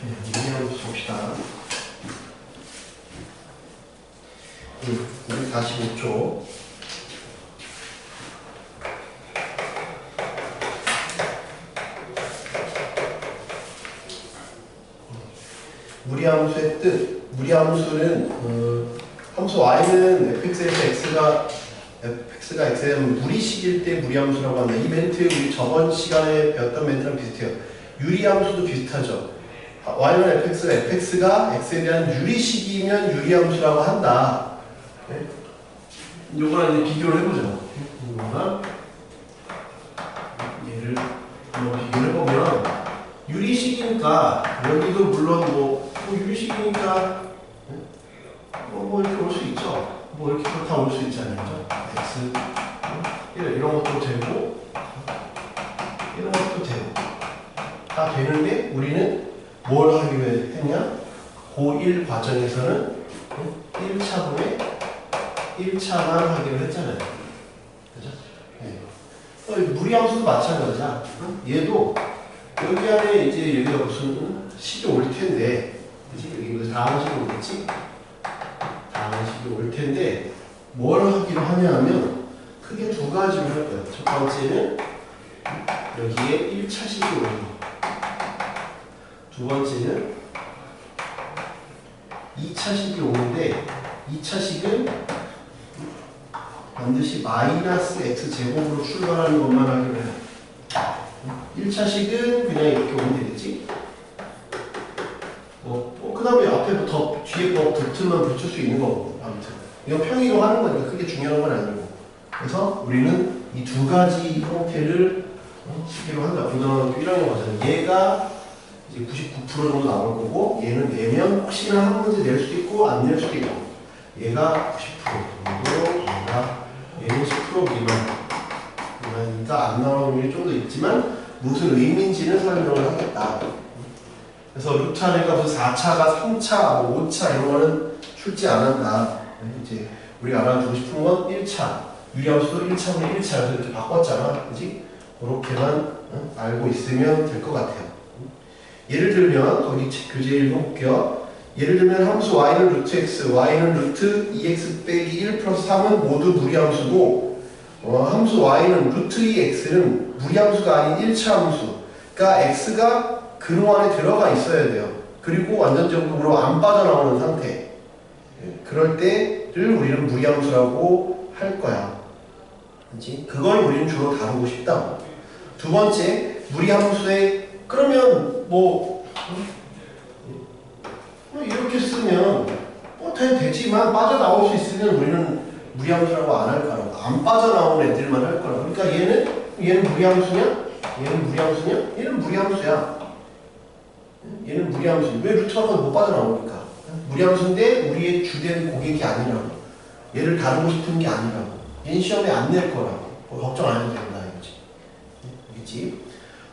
무리함수 봅시다. 우리 45초. 무리함수의 뜻. 무리함수는 함수 y는 fx에서 fx가 x에 대한 무리식일 때 무리함수라고 한다. 이 멘트 우리 저번 시간에 배웠던 멘트랑 비슷해요. 유리함수도 비슷하죠. y는 fx가 x에 대한 유리식이면 유리함수라고 한다. 네? 요거랑 이제 비교를 해보죠. 요거랑 얘를 한번 비교를 해보면 유리식이니까 여기도 물론 뭐 유리식이니까 뭐 이렇게 올 수 있죠. 뭐 이렇게 다 올 수 있잖아요. x 이런 것도 되고 이런 것도 되고 다 되는데 우리는 뭘 하기로 했냐? 고1 과정에서는 1차분에 1차만 하기로 했잖아요. 그죠? 네. 무리함수도 마찬가지야. 얘도 여기 안에 이제 여기가 무슨 식이 올 텐데, 그치? 여기 무슨 다음 식이 오겠지? 다음 식이 올 텐데, 뭘 하기로 하냐 하면 크게 두 가지로 할 거예요. 첫 번째는 여기에 1차식이 오는 거. 두 번째는 2차식이 오는데 2차식은 반드시 마이너스 x제곱으로 출발하는 것만 하기로 해요. 1차식은 그냥 이렇게 오면 되겠지? 그 다음에 앞에부터 뒤에 거 붙으면 붙일 수 있는 거고, 아무튼. 이건 평이동 하는 거니까 크게 중요한 건 아니고. 그래서 우리는 이 두 가지 형태를 시기로 한다. 고등학교 1학년 과정. 얘가 이제 99% 정도 나올 거고, 얘는 내면 혹시나 한 문제 낼 수도 있고, 안 낼 수도 있고. 얘가 90% 정도, 얘는 10% 미만이니까 안 나오는 확률이 좀 더 있지만, 무슨 의미인지는 설명을 하겠다. 그래서 루트 안에가 무슨 4차가 3차, 뭐 5차 이런 거는 출제 안 한다. 이제 우리가 알아두고 싶은 건 1차. 유리함수도 1차분의 1차. 이렇게 바꿨잖아. 그지? 그렇게만 알고 있으면 될 것 같아요. 예를 들면, 거기 교재 읽어볼게요. 예를 들면 함수 y는 루트 x, y는 루트 2x 빼기 1 플러스 3은 모두 무리함수고, 함수 y는 루트 2x는 무리함수가 아닌 1차 함수. 그러니까 x가 근호 안에 들어가 있어야 돼요. 그리고 완전적으로 안 빠져나오는 상태. 그럴 때를 우리는 무리함수라고 할 거야. 그치? 그걸 우리는 주로 다루고 싶다. 두 번째, 무리함수의 그러면 이렇게 쓰면 되지만 빠져나올 수 있으면 우리는 무리함수라고 안 할 거라고. 안 빠져나오는 애들만 할 거라고. 그러니까 얘는 무리함수냐? 얘는 무리함수냐? 얘는 무리함수야. 얘는 무리함수. 왜 루트가 못 빠져나오니까? 무리함수인데 우리의 주된 고객이 아니라고. 얘를 다루고 싶은 게 아니라고. 얘는 시험에 안 낼 거라고. 걱정 안 해도 된다 이거지. 알겠지?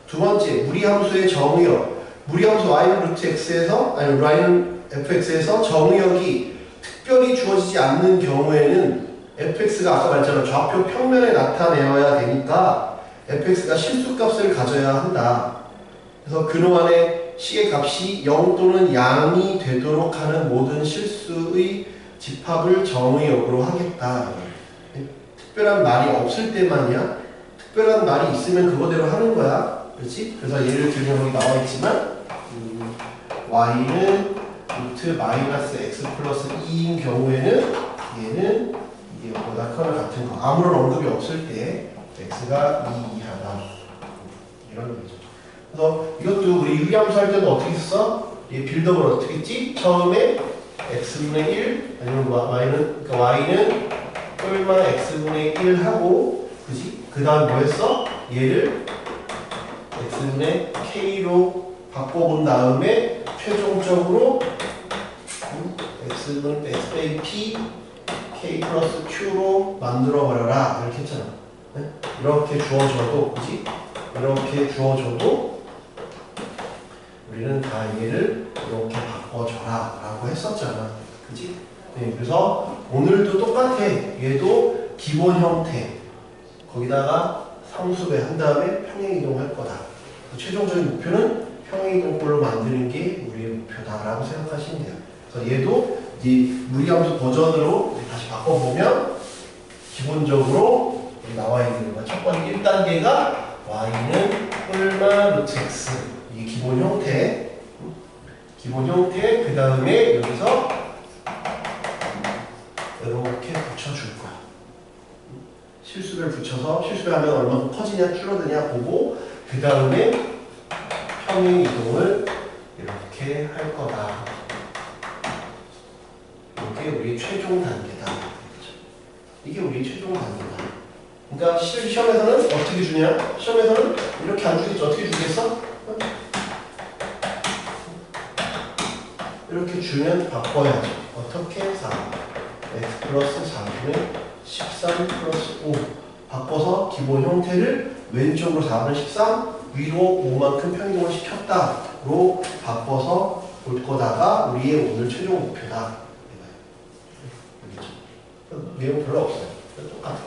두 번째, 무리함수의 정의역. 무리함수 y는 루트 x에서 아니 y는 fx에서 정의역이 특별히 주어지지 않는 경우에는 fx가 아까 말했잖아. 좌표 평면에 나타내어야 되니까 fx가 실수값을 가져야 한다. 그래서 근호 안에 식의 값이 0 또는 양이 되도록 하는 모든 실수의 집합을 정의역으로 하겠다. 특별한 말이 없을 때만이야. 특별한 말이 있으면 그거대로 하는 거야. 그렇지? 그래서 예를 들면 여기 나와 있지만 y는 루트 마이너스 x 플러스 2인 경우에는 얘는 이게 보다 크거나 같은 거. 아무런 언급이 없을 때 x가 2 이하다. 이런 거죠. 그래서 이것도 우리 유리함수 할 때도 어떻게 했어? 이 빌드업을 어떻게 했지? 처음에 x분의 1 아니면 y는 꼴마 x분의 1 하고, 그지? 그 다음 뭐 했어? 얘를 x분의 k로 바꿔본 다음에 최종적으로 x분의 x 빼기 p k 플러스 q로 만들어버려라 이렇게 했잖아. 네? 이렇게 주어줘도, 그지? 이렇게 주어줘도 우리는 다 얘를 이렇게 바꿔줘라 라고 했었잖아. 그지? 네, 그래서 오늘도 똑같아. 얘도 기본 형태 거기다가 상수배 한 다음에 평행이동할 거다. 최종적인 목표는 평행이동꼴로 만드는 게 우리의 목표다라고 생각하시면 돼요. 그래서 얘도 이 무리함수 버전으로 다시 바꿔보면 기본적으로 여기 나와 있는 거 첫 번째 1단계가 y는 뿔마 루트 x 이게 기본 형태 그 다음에 여기서 이렇게 붙여줄 거야. 실수를 붙여서 실수를 하면 얼마나 커지냐 줄어드냐 보고 그 다음에 평행 이동을 이렇게 할 거다. 이게 우리의 최종 단계다. 이게 우리의 최종 단계다. 그러니까 시험에서는 어떻게 주냐? 시험에서는 이렇게 안 주겠지. 어떻게 주겠어? 이렇게 주면 바꿔야죠. 어떻게? 4 x 플러스 4분의 13 플러스 5 바꿔서 기본 형태를 왼쪽으로 4분의 13 위로 5만큼 평행이동을 시켰다로 바꿔서 볼 거다가 우리의 오늘 최종 목표다. 내용 별로 없어요. 똑같아.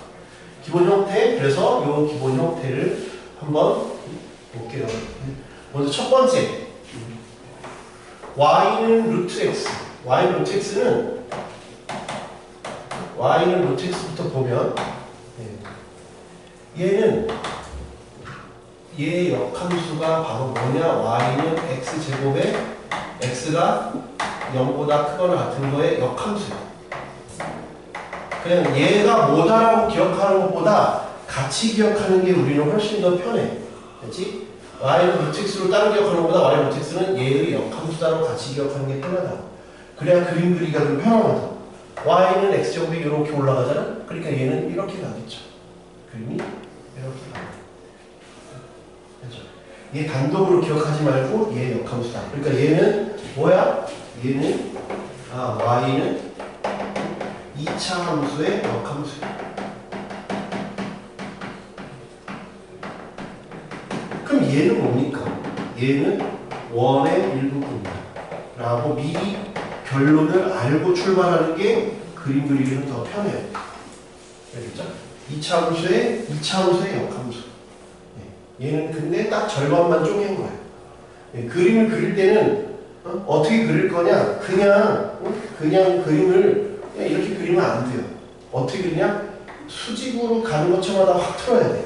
기본 형태, 그래서 이 기본 형태를 한번 볼게요. 먼저 첫 번째, y는 루트 x. y는 루트 x는 루트 x부터 보면 얘는 얘의 역함수가 바로 뭐냐? y는 x제곱에 x가 0보다 크거나 같은 거의 역함수예요. 그냥 얘가 뭐다라고 기억하는 것보다 같이 기억하는 게 우리는 훨씬 더 편해. 그렇지? y는 루트 x로 따로 기억하는 것보다 y 루트 x는 얘의 역함수다라고 같이 기억하는 게 편하다. 그래야 그림 그리기가 좀 편하다. y는 x제곱이 이렇게 올라가잖아? 그러니까 얘는 이렇게 가겠죠. 그림이 이렇게 가요. 그렇죠? 얘 단독으로 기억하지 말고 얘 역함수다. 그러니까 얘는 뭐야? 얘는 y는 2차 함수의 역함수야. 그럼 얘는 뭡니까? 얘는 원의 일부분이다 라고 미리 결론을 알고 출발하는 게 그림 그리기는 더 편해요. 알겠죠? 2차 함수의 역함수. 얘는 근데 딱 절반만 쪼갠 거예요. 그림을 그릴 때는 어떻게 그릴 거냐? 그냥 그림을 이렇게 그리면 안 돼요. 어떻게 그리냐? 수직으로 가는 것처럼 확 틀어야 돼요.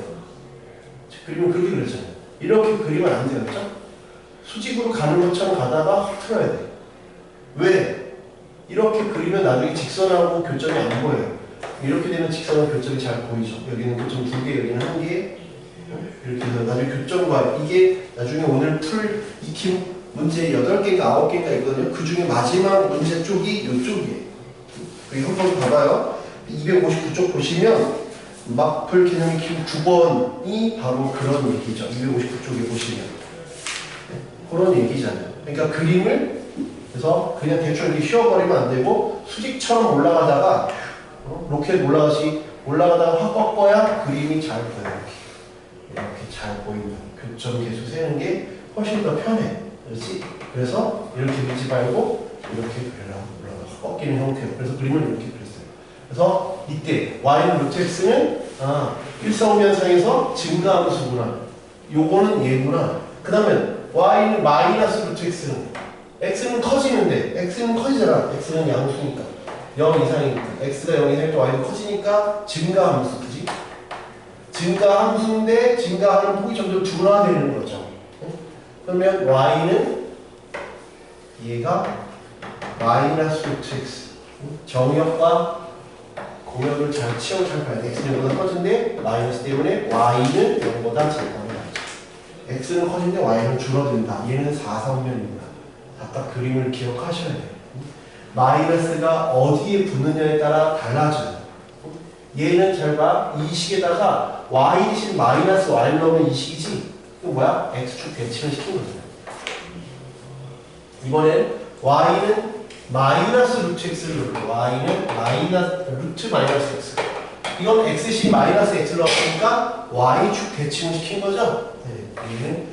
그림을 그렇게 그렸잖아요. 이렇게 그리면 안 돼요. 그렇죠? 수직으로 가는 것처럼 가다가 확 틀어야 돼요. 왜? 이렇게 그리면 나중에 직선하고 교점이 안 보여요. 이렇게 되면 직선하고 교점이 잘 보이죠. 여기는 교점 2개, 여기는 1개. 이렇게 해서 나중에 교점과 이게 나중에 오늘 풀 익힘 문제 8개인가 9개인가 있거든요. 그 중에 마지막 문제 쪽이 이쪽이에요. 여기 한번 봐봐요. 259쪽 보시면 막풀 개념 익힘 9번이 바로 그런 얘기죠. 259쪽에 보시면 그런 얘기잖아요. 그러니까 그림을 그래서 그냥 대충 이렇게 휘어버리면 안 되고 수직처럼 올라가다가 로켓 올라가다가 확 꺾어야 그림이 잘 보여요. 이렇게 잘 보인다. 교점 계수 세는 게 훨씬 더 편해. 그렇지? 그래서 이렇게 그리지 말고 이렇게 그려라. 꺾이는 형태로. 그래서 그림을 이렇게 그렸어요. 그래서 이때 y는 루트 x는 일사오면상에서 증가함수구나. 요거는 얘구나. 그 다음에 y는 마이너스 루트 x는 커지는데 x는 커지잖아. x는 양수니까 0 이상이니까 x가 0 이상일 때 y는 커지니까 증가함수. 그지? 증가함수인데 증가하는 폭이 점점 둔화되는 거죠. 그러면 y는 얘가 마이너스 루트 x 정역과 공역을 치역을 잘 봐야 돼. x는 0보다 커진데 마이너스 때문에 y는 0보다 작다는 거죠. x는 커진데 y는 줄어든다. 얘는 4사면입니다. 아까 그림을 기억하셔야 돼요. 마이너스가 어디에 붙느냐에 따라 달라져요. 얘는 잘 봐. 이 식에다가 y 대신 마이너스 y를 넣으면 이 식이지. 이거 뭐야? x축 대칭을 시킨 거죠. 이번엔 y는 마이너스 루트 x를 넣을게요. y는 루트 마이너스 x. 이건 x신 마이너스 x를 넣었으니까 y축 대칭을 시킨 거죠. 네, 얘는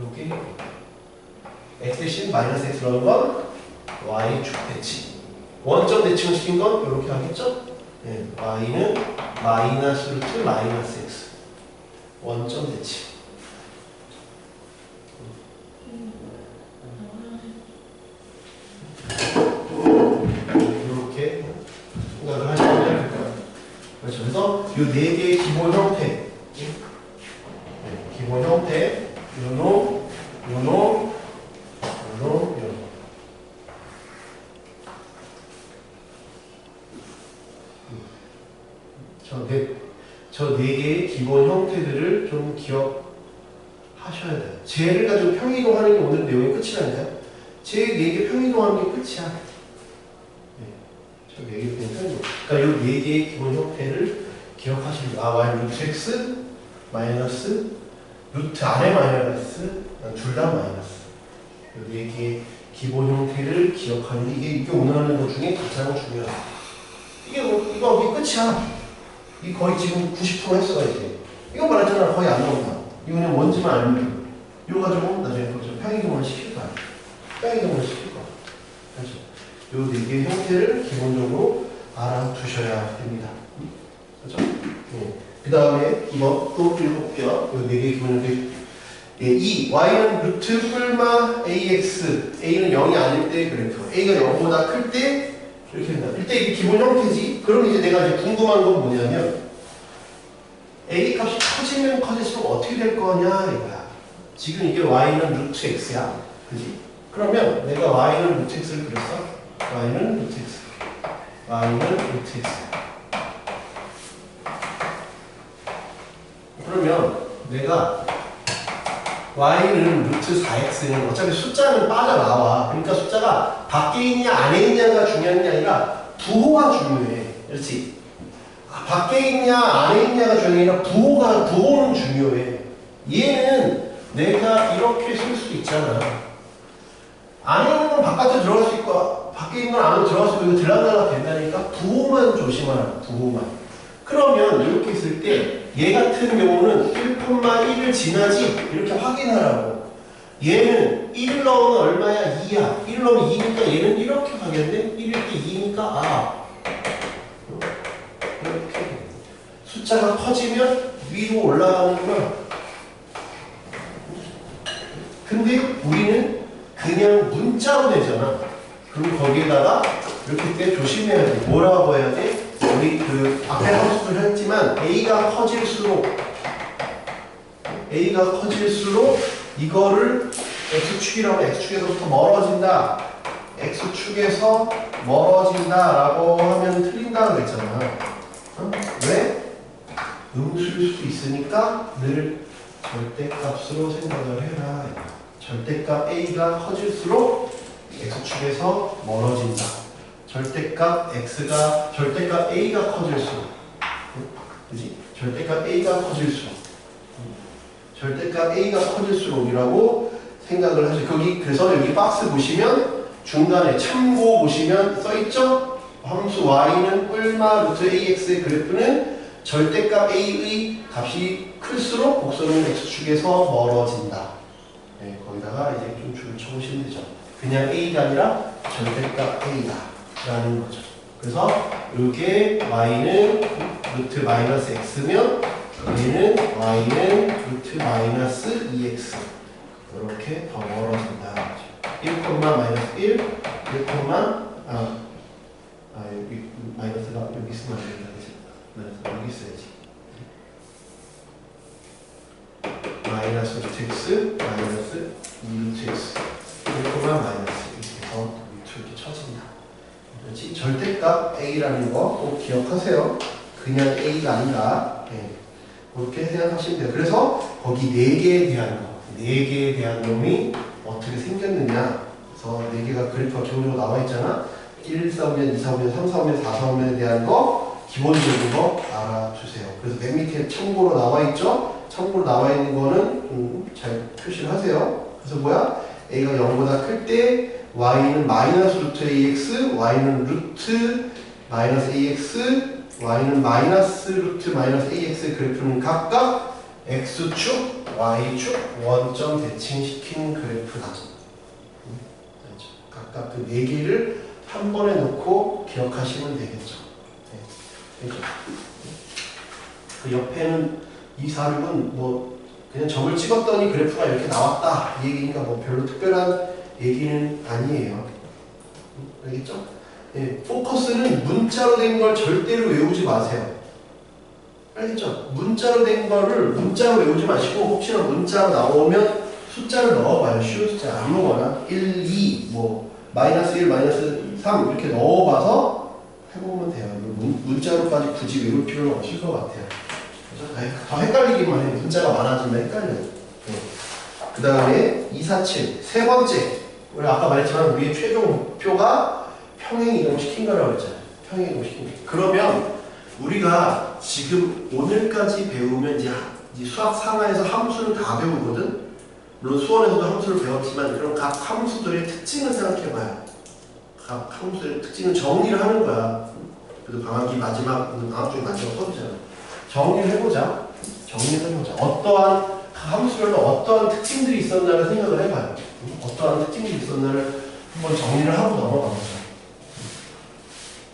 여기 x신 마이너스 x를 넣은 건 y축 대칭. 원점 대칭을 시킨 건 이렇게 하겠죠. 네, y는 마이너스 루트 마이너스 x. 원점 대칭. 요 네 개의 기본 형태, 네, 기본 형태, 요놈, 요놈, 요놈, 요놈. 저 네 개의 기본 형태들을 좀 기억하셔야 돼요. 쟤를 가지고 평이동하는 게 오늘 내용의 끝이라니까요. 쟤 네 개 평이동하는 게 끝이야. 저 네 개 평이동. 그러니까 요 네 개의 기본 형태를 기억하시면 돼요. y 루트 x 마이너스 루트 아래 마이너스 둘 다 마이너스. 요 네 개의 기본 형태를 기억하는 게 이게 오늘 하는 것 중에 가장 중요해요. 이게 끝이야. 이 거의 지금 90% 횟수가 이제 이거 말했잖아. 거의 안 나온다. 이거는 뭔지만 알면 돼. 이거 가지고 나중에 평이동을 시킬 거야. 평이동을 시킬 거야. 그렇죠. 요 네 개의 형태를 기본적으로 알아두셔야 됩니다. 그렇죠? 네. 그 다음에 이거 또 읽어볼게요. 요 네 개의 기본 형태. 예, 이 y는 루트 뿔마 ax, a는 0이 아닐 때 그래프, a가 0보다 클 때 이렇게 된다. 이때 이게 기본 형태지. 그럼 이제 내가 이제 궁금한 건 뭐냐면 a 값이 커지면 커질수록 어떻게 될 거냐 이거야. 지금 이게 y는 루트 x야, 그지? 그러면 내가 y는 루트 x를 그렸어. y는 루트 x, y는 루트 x. 그러면 내가 y는 루트 4x는 어차피 숫자는 빠져나와. 그러니까 숫자가 밖에 있냐 안에 있냐가 중요한 게 아니라 부호가 중요해. 그렇지? 밖에 있냐 안에 있냐가 중요한 게 아니라 부호는 중요해. 얘는 내가 이렇게 쓸 수도 있잖아. 안에 있는 건 바깥에 들어갈 수 있고 밖에 있는 건 안으로 들어갈 수 있고 이거 들락날락 된다니까 부호만 조심하라. 부호만. 그러면 이렇게 있을 때 얘 같은 경우는 1,1을 지나지 이렇게 확인하라고. 얘는 1을 넣으면 얼마야? 2야. 1을 넣으면 2니까 얘는 이렇게 가겠네? 1일 때 2니까 이렇게 숫자가 커지면 위로 올라가는구나. 근데 우리는 그냥 문자로 내잖아. 그럼 거기에다가 이렇게 때 조심해야 돼. 뭐라고 해야 돼? 우리 그 앞에 함수도 했지만 a가 커질수록 이거를 x축이라고 x축에서부터 멀어진다. x축에서 멀어진다라고 하면 틀린다고 했잖아. 왜? 음수일 수도 있으니까 늘 절대값으로 생각을 해라. 절대값 a가 커질수록 x축에서 멀어진다. 절대값 a가 커질수록, 그지? 절대값 a가 커질수록이라고 생각을 하죠. 그래서 여기 박스 보시면 중간에 참고 보시면 써있죠? 함수 y는 뿔마 루트 ax의 그래프는 절대값 a의 값이 클수록 곡선은 x축에서 멀어진다. 네, 거기다가 이제 좀 줄을 쳐보시면 되죠. 그냥 a가 아니라 절대값 a다. 라는 거죠. 그래서 이게 y는 루트 마이너스 x면 얘는 y는 루트 마이너스 2x 이렇게 더 멀어진다. 1, 마이너스 1, 1, 여기 마이너스가 여기 있으면 안 된다. 마이너스 여기 있어야지. 마이너스 루트 x, 마이너스 2루트 x 1, 마이너스 이렇게 더 이렇게 쳐진다. 그렇지? 절대값 a라는 거 꼭 기억하세요. 그냥 a가 아니라 그렇게 생각하시면 돼요. 그래서 거기 4개에 대한 거, 4개에 대한 놈이 어떻게 생겼느냐. 그래서 4개가 그래프가 기본적으로 나와 있잖아. 1, 4오면, 2, 4오면, 3, 4오면, 4, 4오면에 대한 거 기본적인 거 알아주세요. 그래서 맨 밑에 참고로 나와 있죠. 참고로 나와 있는 거는 잘 표시를 하세요. 그래서 뭐야? a가 0보다 클 때 y는 마이너스 루트 ax, y는 루트 마이너스 ax, y는 마이너스 루트 마이너스 ax의 그래프는 각각 x축, y축 원점 대칭시킨 그래프다. 각각 그 4개를 한 번에 놓고 기억하시면 되겠죠. 네. 그렇죠? 그 옆에는 2, 4, 6은 뭐 그냥 점을 찍었더니 그래프가 이렇게 나왔다 이 얘기니까 뭐 별로 특별한 얘기는 아니에요. 알겠죠? 네, 포커스는 문자로 된 걸 절대로 외우지 마세요. 알겠죠? 문자로 된 거를 문자로 외우지 마시고 혹시나 문자로 나오면 숫자를 넣어봐요. 쉬운 숫자 아무거나 1, 2, 뭐 마이너스 1, 마이너스 3 이렇게 넣어봐서 해보면 돼요. 문자로까지 굳이 외울 필요는 없을 것 같아요. 그래서 더 헷갈리기만 해요. 문자가 많아지면 헷갈려요. 네. 그 다음에 2, 4, 7 세 번째 우리 아까 말했지만 우리의 최종 목표가 평행 이동시킨 거라고 했잖아요. 평행 이동시킨 거. 그러면 우리가 지금 오늘까지 배우면 이제 수학 상하에서 함수를 다 배우거든. 물론 수원에서도 함수를 배웠지만 그런 각 함수들의 특징을 생각해봐요. 각 함수의 특징은 정리를 하는 거야. 그래도 방학 중에 마지막 수업이잖아. 정리를 해보자. 어떠한 함수별로 어떠한 특징들이 있었나를 생각을 해봐요. 어떠한 특징들이 있었나를 한번 정리를 하고 넘어가보자.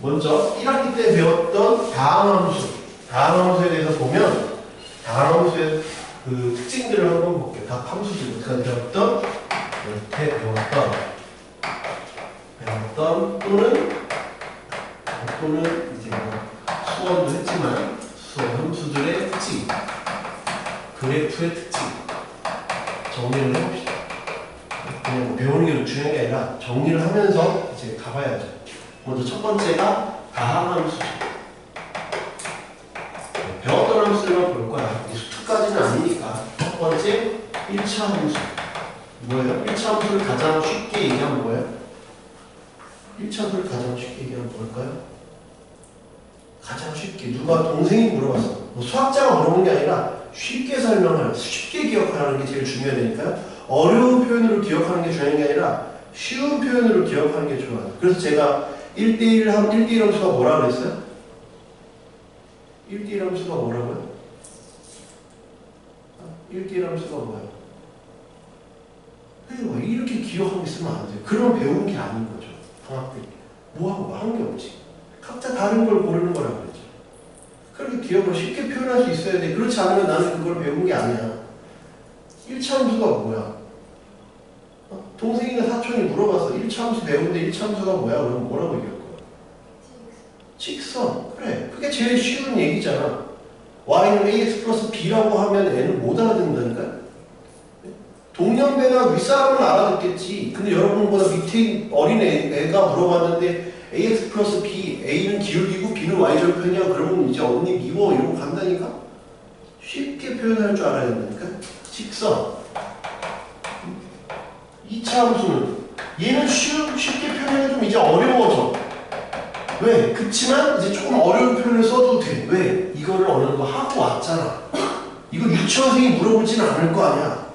먼저 1학기 때 배웠던 다항함수에 대해서 보면 다항함수의 그 특징들을 한번 볼게요. 각 함수들 우리가 배웠던 이렇게 배웠던 또는 이제 뭐 수원도 했지만 수원 함수들의 특징, 그래프의 특징 정리를 해봅시다. 그냥 뭐 배우는 게 중요한 게 아니라 정리를 하면서 이제 가봐야죠. 먼저 첫 번째가 다항함수죠. 배웠던 함수만 볼 거야. 수투까지는 아니니까. 첫 번째 1차 함수. 뭐예요? 1차 함수를 가장 쉽게 얘기하면 뭐예요? 1차 함수를 가장 쉽게 얘기하면 뭘까요? 가장 쉽게. 누가 동생이 물어봤어. 뭐 수학자가 물어보는 게 아니라 쉽게 설명하는, 쉽게 기억하는 게 제일 중요하니까요. 어려운 표현으로 기억하는 게 중요한 게 아니라 쉬운 표현으로 기억하는 게 좋아요. 그래서 제가 1대1 함수가 뭐라고 그랬어요? 1대1 함수가 뭐라고요? 1대1 함수가 뭐예요? 이렇게 기억하고 있으면 안 돼요. 그럼 배운 게 아닌 거죠. 방학 때. 뭐하고 하는 게 없지. 각자 다른 걸 고르는 거라고 그랬죠. 그렇게 기억을 쉽게 표현할 수 있어야 돼. 그렇지 않으면 나는 그걸 배운 게 아니야. 1차 함수가 뭐야? 동생이나 사촌이 물어봤어. 1차 함수 배우는데 1차 함수가 뭐야? 그러면 뭐라고 얘기할 거야? 직선. 그래. 그게 제일 쉬운 얘기잖아. y는 ax 플러스 b라고 하면 애는 못 알아듣는다니까? 동년배나 윗사람은 알아듣겠지. 근데 여러분보다 밑에 어린 애가 물어봤는데 ax 플러스 b, a는 기울기고 b는 y절편이야. 그러면 이제 언니 미워 이러고 간다니까? 쉽게 표현할 줄 알아야 된다니까? 직선. 2차 함수는 얘는 쉽게 표현하기 좀 이제 어려워져. 왜? 그치만 이제 조금 어려운 표현을 써도 돼. 왜? 이거를 어느 정도 하고 왔잖아. 이거 유치원생이 물어보진 않을 거 아니야.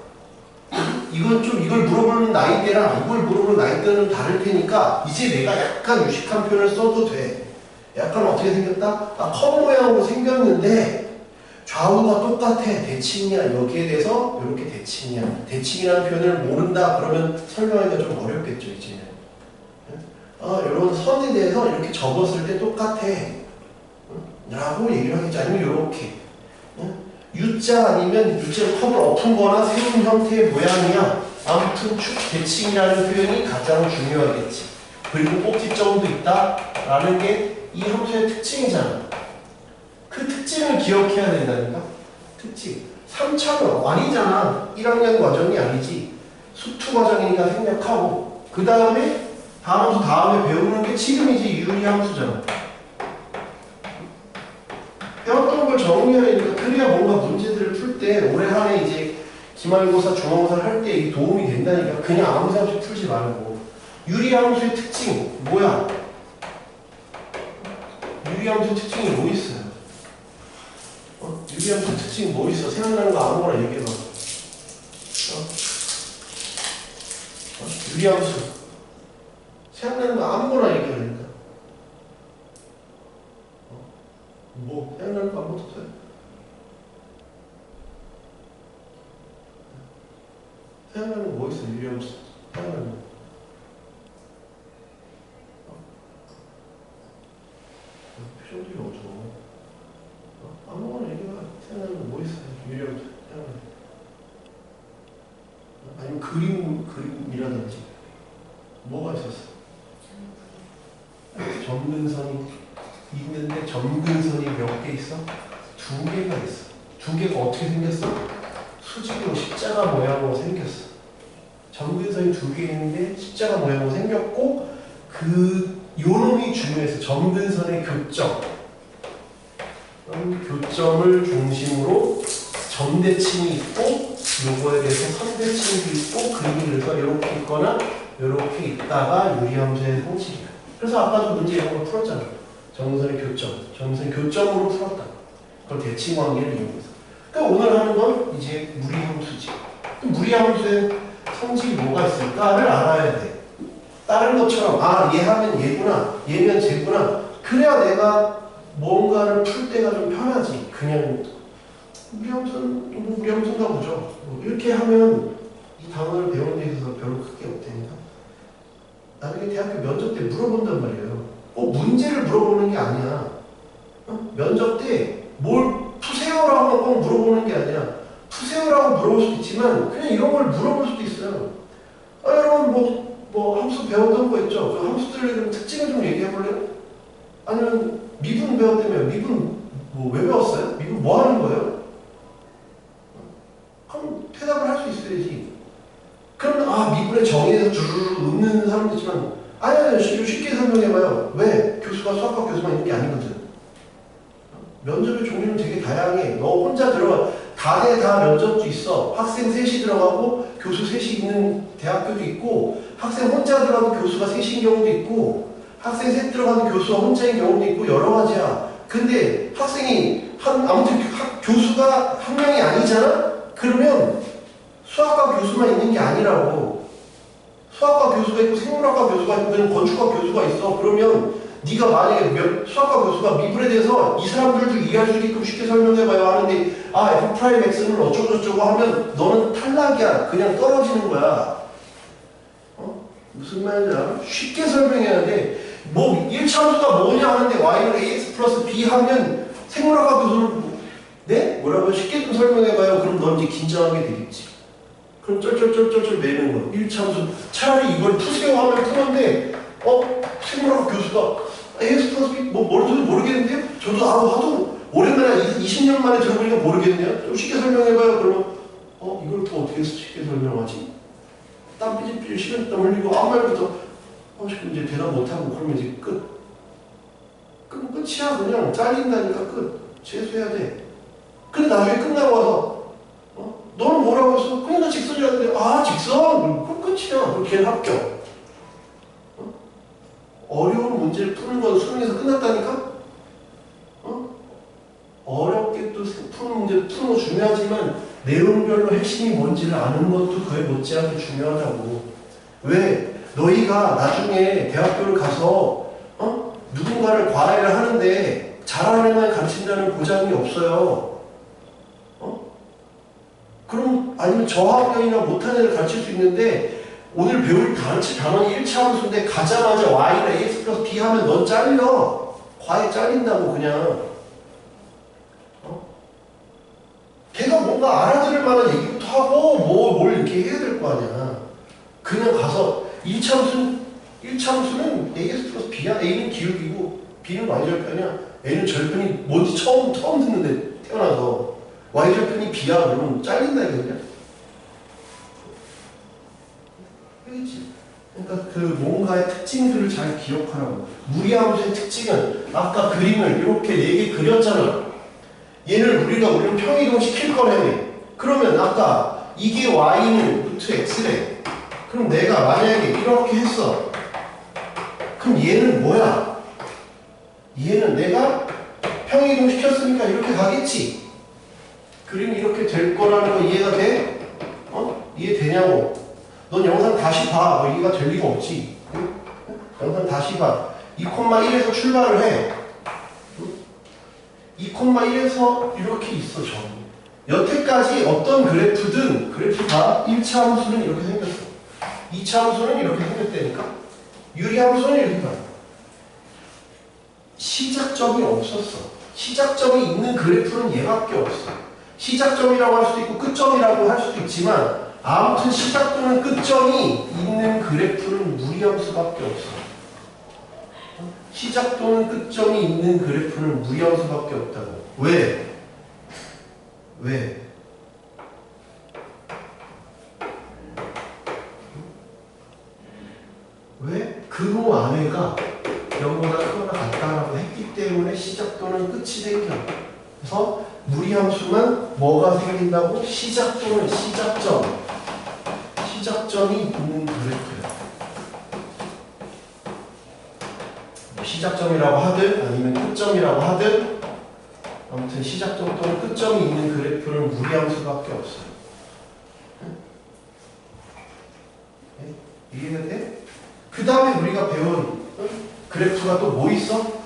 이걸 물어보는 나이대랑 이걸 물어보는 나이대는 다를 테니까 이제 내가 약간 유식한 표현을 써도 돼. 약간 어떻게 생겼다? 컵 모양으로 생겼는데 좌우가 똑같아. 대칭이야. 여기에 대해서 이렇게 대칭이야. 대칭이라는 표현을 모른다 그러면 설명하기가 좀 어렵겠죠 이제는. 이런 선에 대해서 이렇게 접었을 때 똑같아 라고 얘기를 하겠죠. 아니면 이렇게 U자 아니면 U자로 컵을 엎은 거나 세운 형태의 모양이야. 아무튼 축 대칭이라는 표현이 가장 중요하겠지. 그리고 꼭지점도 있다 라는 게 이 함수의 특징이잖아. 그 특징을 기억해야 된다니까. 특징. 3차는 아니잖아. 1학년 과정이 아니지. 수투 과정이니까 생략하고 그 다음에 다음에 배우는 게 지금 이제 유리함수잖아. 배웠던 걸 정리하니까 그래야 뭔가 문제들을 풀 때 올해 한 해 이제 기말고사, 중간고사를 할 때 도움이 된다니까. 그냥 아무 생각 없이 풀지 말고. 유리함수의 특징 뭐야? 유리함수 특징이 뭐 있어요? 유리함수 특징이 뭐 있어? 생각나는 거 아무거나 얘기해봐. 유리함수 생각나는 거 아무거나 얘기하니까. 뭐 생각나는 거 아무것도 없어요? 생각나는 거 뭐 있어? 유리함수 생각나는 거. 표정들이 어두워. 아무거나 얘기해봐. 생각나는 거 뭐 있어요? 유리함수 생각나는 거. 아니면 그림이라든지 뭐가 있었어? 점근선이 있는데 점근선이 몇 개 있어? 두 개가 있어. 두 개가 어떻게 생겼어? 수직으로 십자가 모양으로 생겼어. 점근선이 두 개 있는데 십자가 모양으로 생겼고 요놈이 중요해서 점근선의 교점. 교점을 중심으로 점대칭이 있고 요거에 대해서 선대칭도 있고 그림이 그래서 이렇게 있거나 이렇게 있다가 유리함수의 성질이야. 그래서 아까도 문제 이런 거 풀었잖아. 점근선의 교점, 점근선의 교점으로 풀었다. 그걸 대칭 관계를 이용해서. 그러니까 오늘 하는 건 이제 무리함수지. 무리함수의 성질이 뭐가 있을까를 알아야 돼. 다른 것처럼 얘 하면 얘구나, 얘면 쟤구나. 그래야 내가 뭔가를 풀 때가 좀 편하지. 그냥 무리함수인가 보죠. 이렇게 하면 이 단어를 배우는 데 있어서 별로 크게 없다니까. 나중에 대학교 면접 때 물어본단 말이에요. 문제를 물어보는 게 아니야. 면접 때 뭘 푸세요라고 꼭 물어보는 게 아니야. 푸세요라고 물어볼 수도 있지만 그냥 이런 걸 물어볼 수도 있어요. 여러분 함수 배웠던 거 있죠? 그 함수들의 특징을 좀 얘기해 볼래요? 아니면 미분 배웠다며 미분 왜 배웠어요? 미분 뭐 하는 거예요? 그럼 대답을 할 수 있어야지. 그러면 미분의 정의에서 주르르 웃는 사람도 있지만 아니 쉽게 설명해봐요. 왜? 교수가 수학과 교수만 있는 게 아니거든. 면접의 종류는 되게 다양해. 너 혼자 들어가 다대 다 면접도 있어. 학생 셋이 들어가고 교수 셋이 있는 대학교도 있고 학생 혼자 들어가는 교수가 셋인 경우도 있고 학생 셋 들어가는 교수가 혼자인 경우도 있고 여러 가지야. 근데 학생이 아무튼 교수가 한 명이 아니잖아? 그러면 수학과 교수만 있는 게 아니라고. 수학과 교수가 있고 생물학과 교수가 있고 건축과 교수가 있어. 그러면 네가 만약에 수학과 교수가 미분에 대해서 이 사람들도 이해할 수 있게끔 쉽게 설명해봐요 하는데 F'X는 어쩌고저쩌고 하면 너는 탈락이야. 그냥 떨어지는 거야. 무슨 말인지 알아? 쉽게 설명해야 돼. 1차함수가 뭐냐 하는데 Y는 AX 플러스 B 하면 생물학과 교수는 네? 뭐라고 쉽게 좀 설명해봐요. 그럼 넌 이제 긴장하게 되겠지. 그럼 쩔쩔쩔쩔쩔 매는 거야. 1차함수 차라리 이걸 푸세요 하면 푸는데 생물학과 교수가 AX 플러스 B 뭐라도 모르겠는데요? 저도 하도 오랜만에 20년 만에 들어보니까 모르겠네요. 좀 쉽게 설명해봐요. 그러면 이걸 또 어떻게 쉽게 설명하지? 땀 삐질삐질 식은땀 흘리고 아무 말부터 이제 대답 못하고 그러면 이제 끝. 그럼 끝이야. 그냥 잘린다니까 끝. 재수해야 돼. 근데 나중에 끝나고 와서 너는 뭐라고 했어? 그냥 나 직선이라는데 직선? 그럼 끝이야. 그럼 걔는 합격. 어려운 문제를 푸는 건 수능에서 끝났다니까? 어렵게 또 푸는 문제를 푸는 거 중요하지만 내용별로 핵심이 뭔지를 아는 것도 그에 못지않게 중요하다고. 왜? 너희가 나중에 대학교를 가서 누군가를 과외를 하는데 잘하는 애만 가르친다는 보장이 없어요. 그럼 아니면 저학년이나 못하는 애를 가르칠 수 있는데 오늘 배울 단원이 1차 함수인데 가자마자 Y나 AX 플러스 B 하면 넌 잘려. 과외 잘린다고 그냥. 걔가 뭔가 알아들을 만한 얘기부터 하고 뭘 이렇게 해야 될 거 아니야. 그냥 가서 1차 함수는 AX 플러스 B야. A는 기울기고 B는 Y절편이야. A는 절편이 뭔지 처음 듣는데 태어나서 Y절편이 B야. 그러면 잘린다 이거냐. 그렇지. 그러니까 그 뭔가의 특징들을 잘 기억하라고. 무리함수의 특징은 아까 그림을 이렇게 4개 그렸잖아. 우리는 평이동 시킬 거라며. 그러면 아까 이게 Y는 루트 X래. 그럼 내가 만약에 이렇게 했어. 그럼 얘는 뭐야? 얘는 내가 평이동 시켰으니까 이렇게 가겠지. 그림이 이렇게 될 거라는 거 이해가 돼? 이해되냐고. 넌 영상 다시 봐. 이해가 될 리가 없지. 응? 영상 다시 봐. 2,1에서 출발을 해. 2,1에서 이렇게 있어. 여태까지 어떤 그래프든 그래프가 1차 함수는 이렇게 생겼어. 2차 함수는 이렇게 생겼다니까. 유리함수는 이렇게 봐. 시작점이 없었어. 시작점이 있는 그래프는 얘밖에 없어. 시작점이라고 할 수도 있고 끝점이라고 할 수도 있지만 아무튼 시작 또는 끝점이 있는 그래프는 무리함수밖에 없어. 시작 또는 끝점이 있는 그래프는 무리함수밖에 없다고. 왜? 왜? 왜? 근호 안에가 0보다 크거나 같다라고 했기 때문에 시작 또는 끝이 생겨. 그래서 무리함수만 뭐가 생긴다고? 시작 또는 시작점. 시작점이 있는 그래프예요. 시작점이라고 하든 아니면 끝점이라고 하든 아무튼 시작점 또는 끝점이 있는 그래프는 무리함수밖에 없어요. 네? 이해가 돼? 그 다음에 우리가 배운 그래프가 또 뭐 있어?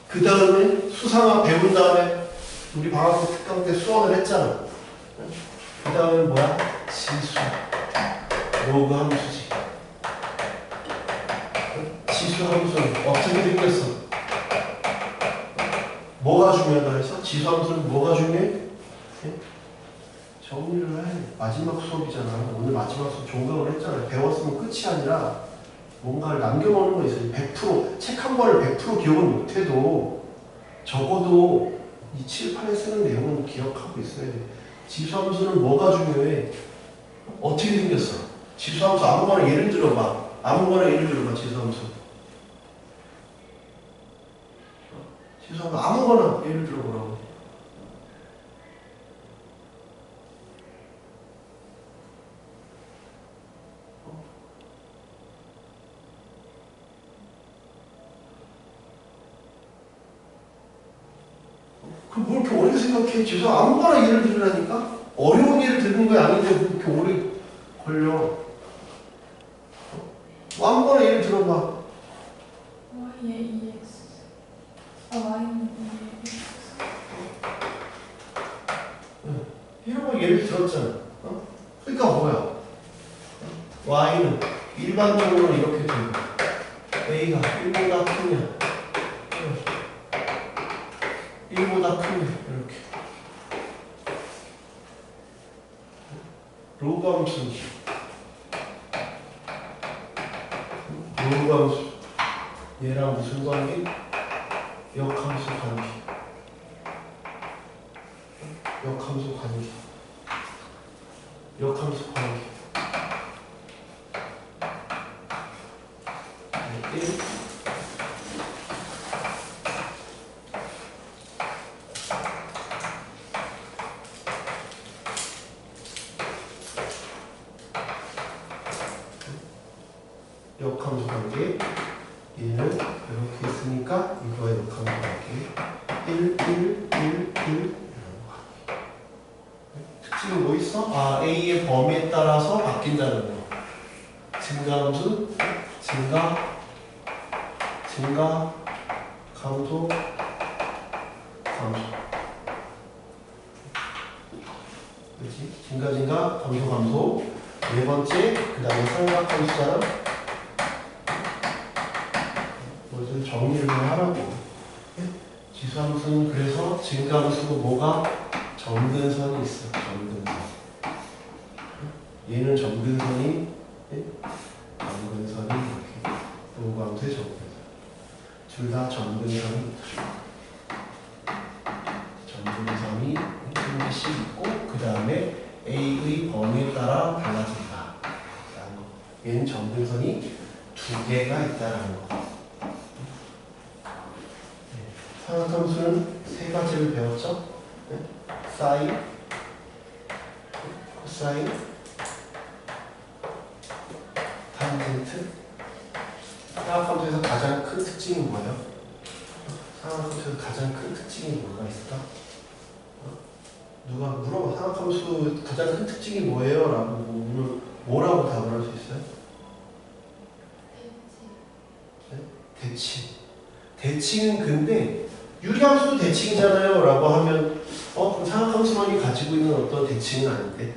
그 다음에 수상화 배운 다음에 우리 방학후 특강 때 수원을 했잖아. 그 다음에 뭐야? 지수. 로그 함수지. 지수 함수는 어떻게 생겼어? 뭐가 중요하다 그래서? 지수 함수는 뭐가 중요해? 네? 정리를 해. 마지막 수업이잖아. 오늘 마지막 수업 종강을 했잖아. 배웠으면 끝이 아니라 뭔가를 남겨놓는 거 있어요. 100% 책 한 권을 100% 기억을 못해도 적어도 이 칠판에 쓰는 내용은 기억하고 있어야 돼. 지수함수는 뭐가 중요해? 어떻게 생겼어? 지수함수 아무거나 예를 들어봐. 아무거나 예를 들어봐. 지수함수. 지수함수 아무거나 예를 들어보라고. 뭘 이렇게 오래 생각해? 지수 아무거나 예를 들으라니까? 어려운 예를 듣는 거 아닌데 뭐 이렇게 오래 걸려? 뭐 아무거나 예를 들어봐. Y에 EX. Y는 EX. 이런 거 예를 들었잖아. 그러니까 뭐야? Y는 일반적으로 이렇게 되고 A가 1보다 크냐? 1보다 크냐? 이렇게. 로그 함수. 로그 함수. 얘랑 무슨 관계? 역함수 관계. 역함수 관계. 역함수 관계. 1. 역함수 관계. 얘는 이렇게 있으니까 이거의 역함수 관계. 1, 1, 1, 1. 특징이 뭐 있어? 아, A의 범위에 따라서 바뀐다는 거. 증가함수, 증가, 감소, 감소. 그렇지? 증가, 감소. 네 번째, 그 다음에 삼각함수잖아. 뭐좀 정리를 좀 하라고. 지수함수는 그래서 증가함수고 뭐가? 점근선이 있어. 점근선. 얘는 점근선이, 점근선이 이렇게. 로그함수의 점근선. 둘 다 점근선이 있다. 점근선이 한 개씩 있고 그 다음에 A의 범위에 따라 달라진다. 라는 거. 얘는 점근선이 두 개가 있다라는 거. 삼각함수는 세 가지를 배웠죠? 사인, 코사인, 탄젠트. 삼각함수에서 가장 큰 특징이 뭐예요? 삼각함수에서 가장 큰 특징이 뭐가 있을까? 누가 물어봐. 삼각함수 가장 큰 특징이 뭐예요? 라고 물으면 뭐라고 답을 할 수 있어요? 네? 대칭. 대칭은 근데 유리함수도 대칭이잖아요 라고 하면 그럼 삼각함수만이 가지고 있는 어떤 대칭은 아닌데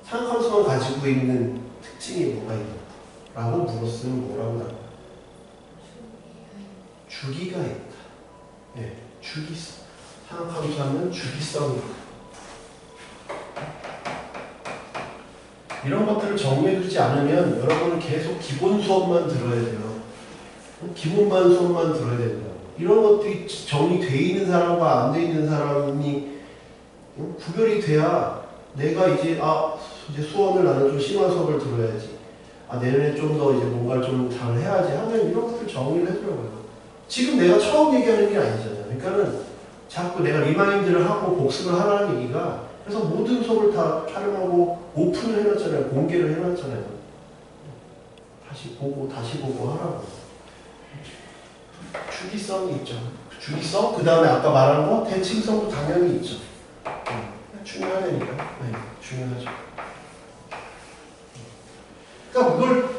삼각함수만 가지고 있는 특징이 뭐가 있나? 라고 물었으면 뭐라고 나와요? 주기가 있다. 네, 주기성. 삼각함수 하면 주기성이 있다. 이런 것들을 정리해두지 않으면 여러분은 계속 기본 수업만 들어야 돼요. 기본반 수업만 들어야 된다. 이런 것들이 정리돼 있는 사람과 안 돼 있는 사람이 구별이 돼야 내가 이제 이제 수업을 나는 좀 심한 수업을 들어야지. 내년에 좀 더 이제 뭔가를 좀 잘 해야지 하면 이런 것들 정리를 해주라고요. 지금 내가 처음 얘기하는 게 아니잖아요. 그러니까는 자꾸 내가 리마인드를 하고 복습을 하라는 얘기가 그래서 모든 수업을 다 촬영하고 오픈을 해놨잖아요. 공개를 해놨잖아요. 다시 보고 하라고. 주기성이 있죠. 주기성, 그 다음에 아까 말한 거 대칭성도 당연히 있죠. 중요하다니까. 네, 중요하죠. 그러니까 그걸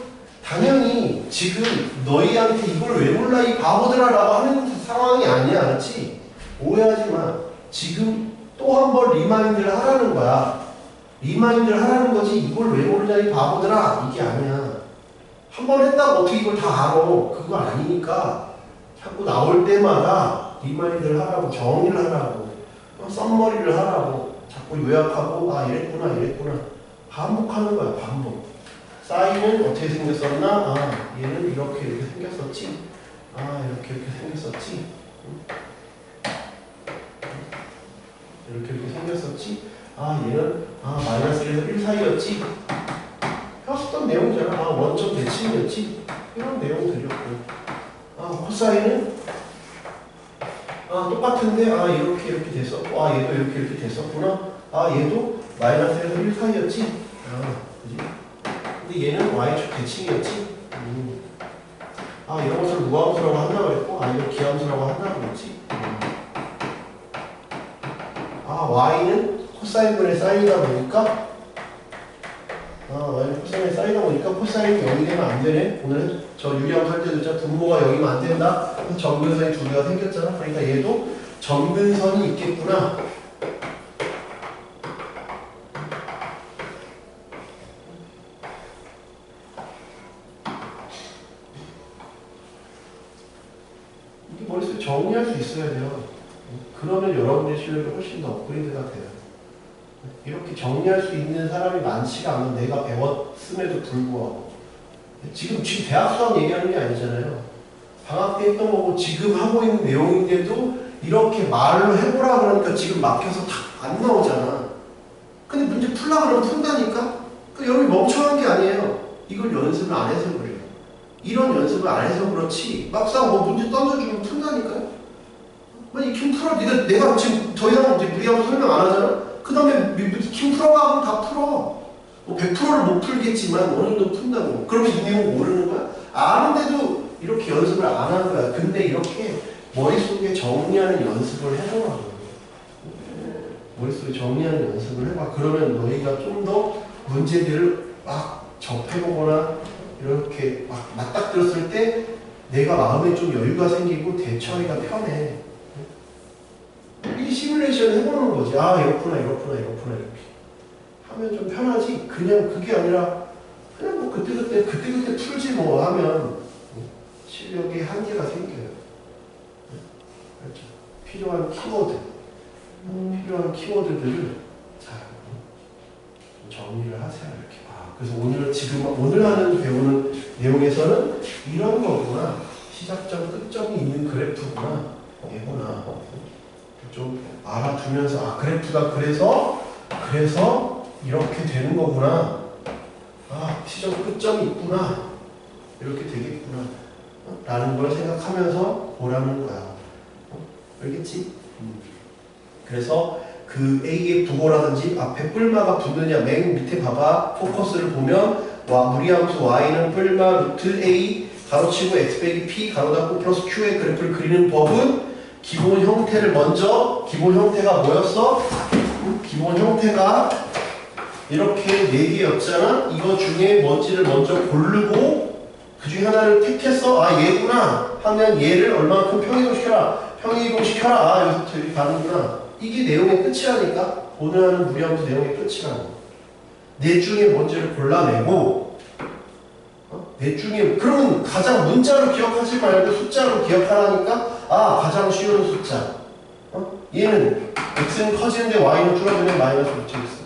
당연히 지금 너희한테 이걸 왜 몰라 이 바보들아라고 하는 상황이 아니야, 알았지? 오해하지 마. 지금 또 한 번 리마인드를 하라는 거야. 리마인드를 하라는 거지 이걸 왜 모르냐 이 바보들아 이게 아니야. 한 번 했다고 어떻게 이걸 다 알아. 그거 아니니까 자꾸 나올 때마다 리마인드를 하라고, 정리를 하라고, 썸머리를 하라고, 자꾸 요약하고 이랬구나 반복하는 거야. 반복. 사인은 어떻게 생겼었나? 얘는 이렇게 생겼었지. 이렇게 생겼었지. 이렇게 생겼었지. 얘는 마이너스 1에서 1 사이였지. 해왔었던 내용이잖아. 원점 대칭이었지. 이런 내용들이었고. 코사인은 똑같은데 이렇게 됐었고 얘도 이렇게 됐었구나. 얘도 마이너스 1에서 1 사이였지. 그지? 근데 얘는 y축 대칭이었지. 이런 것을 무함수라고 한다고 했고 이거 기함수라고 한다고 했지. y는 코사인분의 사인이다 보니까 y는 코사인에 사인이다 보니까 코사인이 0이 되면 안 되네. 오늘 저 유리함수 할 때도 있잖아. 분모가 0이면 안 된다. 점근선이 두 개가 생겼잖아. 그러니까 얘도 점근선이 있겠구나. 이게 머릿속에 정리할 수 있어야 돼요. 그러면 여러분의 실력이 훨씬 더 업그레이드가 돼요. 이렇게 정리할 수 있는 사람이 많지가 않은 내가 배웠음에도 불구하고 지금 대학 수업 얘기하는 게 아니잖아요. 방학 때 했던 거고 지금 하고 있는 내용인데도 이렇게 말로 해보라 그러니까 지금 막혀서 다 안 나오잖아. 근데 문제 풀라 그러면 푼다니까? 여러분이 멍청한 게 아니에요. 이걸 연습을 안 해서 그래요. 이런 연습을 안 해서 그렇지 막상 문제 던져주면 푼다니까요. 킴 풀어. 내가 지금 더 이상 이제 무리하고 설명 안 하잖아? 그 다음에 킴 풀어가 하면 다 풀어. 100%를 못 풀겠지만 어느 정도 푼다고. 그러면 이 내용 모르는 거야? 아는데도 이렇게 연습을 안 하는 거야. 근데 이렇게 머릿속에 정리하는 연습을 해보라고. 머릿속에 정리하는 연습을 해봐. 그러면 너희가 좀 더 문제들을 막 접해보거나 이렇게 막 맞닥뜨렸을 때 내가 마음에 좀 여유가 생기고 대처하기가 편해. 이 시뮬레이션 해보는 거지. 이렇구나 이렇게 하면 좀 편하지. 그냥 그게 아니라 그냥 뭐 그때 풀지 뭐 하면 실력이 한계가 생겨요. 그렇죠. 필요한 키워드들을 잘 정리를 하세요. 이렇게. 그래서 오늘 하는 배우는 내용에서는 이런 거구나. 시작점 끝점이 있는 그래프구나. 얘구나. 좀 알아두면서 그래프가 그래서 이렇게 되는 거구나. 시점 끝점이 있구나. 이렇게 되겠구나. 라는 걸 생각하면서 보라는 거야. 알겠지? 그래서 그 A의 부호라든지 앞에 뿔마가 붙느냐 맨 밑에 봐봐. 포커스를 보면 무리함수 Y는 뿔마 루트 A 가로치고 X 빼기 P 가로 닫고 플러스 Q의 그래프를 그리는 법은 기본 형태가 뭐였어? 기본 형태가 이렇게 4개였잖아? 이거 중에 뭔지를 먼저 고르고 그 중에 하나를 택했어. 얘구나 하면 얘를 얼마만큼 평이동시켜라. 여기서부터 여기 가는구나. 이게 내용의 끝이라니까. 오늘 하는 무리함수 내용의 끝이라고. 넷 중에 뭔지를 골라내고 넷 중에 그러면 가장 문자로 기억하지 말고 숫자로 기억하라니까. 가장 쉬운 숫자. 얘는 x는 커지는데 y는 줄어드는 마이너스 루트 x.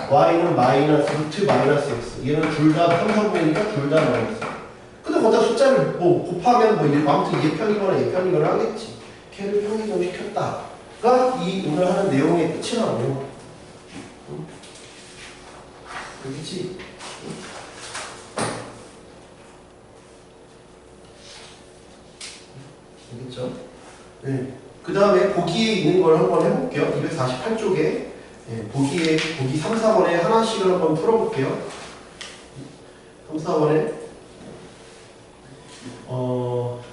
y는 마이너스 루트 마이너스 x. 얘는 둘 다 평성분이니까 둘 다 마이너스. 근데 거기다 숫자를 곱하면 아무튼 얘편이거나 얘편이거나 하겠지. 걔를 평이동시켰다가 이 오늘 하는 내용의 끝이라고. 응? 여기지? 알겠죠? 네. 그 다음에 보기에 있는 걸 한번 해볼게요. 248쪽에 보기 3, 4번에 하나씩을 한번 풀어볼게요. 3, 4번에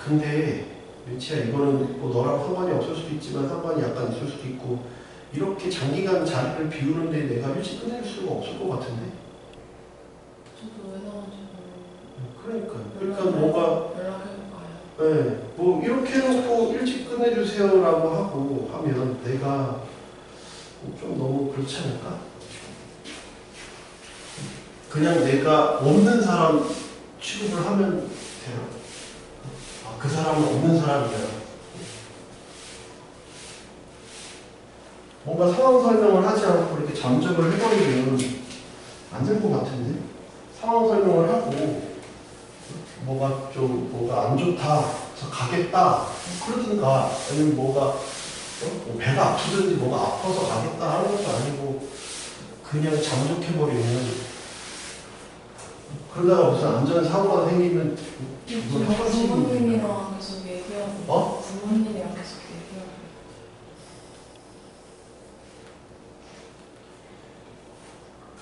근데 류치야 이거는 뭐 너랑 상관이 없을 수도 있지만 상관이 약간 있을 수도 있고 이렇게 장기간 자리를 비우는데 내가 일찍 끝낼 수가 없을 것 같은데. 저도 왜 나온지 그러니까 뭔가 연락해볼까요? 네, 뭐 이렇게 해놓고 일찍 끝내주세요라고 하고 하면 내가 좀 너무 그렇지 않을까? 그냥 내가 없는 사람 취급을 하면 돼요. 아, 그 사람은 없는 사람이야. 뭔가 상황 설명을 하지 않고 이렇게 잠적을 해버리면 안 될 것 같은데? 상황 설명을 하고 뭐가 안 좋다, 그래서 가겠다, 그러든가, 아니면 뭐 배가 아프든지 뭐가 아파서 가겠다 하는 것도 아니고 그냥 잠적해버리면 그러다가 무슨 안전사고가 생기면 이걸 하겠지. 부모님이랑 계속 얘기하고 부모님이랑 계속 얘기하고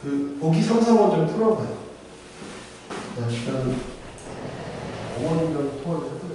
그 보기 3, 4번 좀 풀어봐요. 일단 어머님이랑 통화를 해봐요.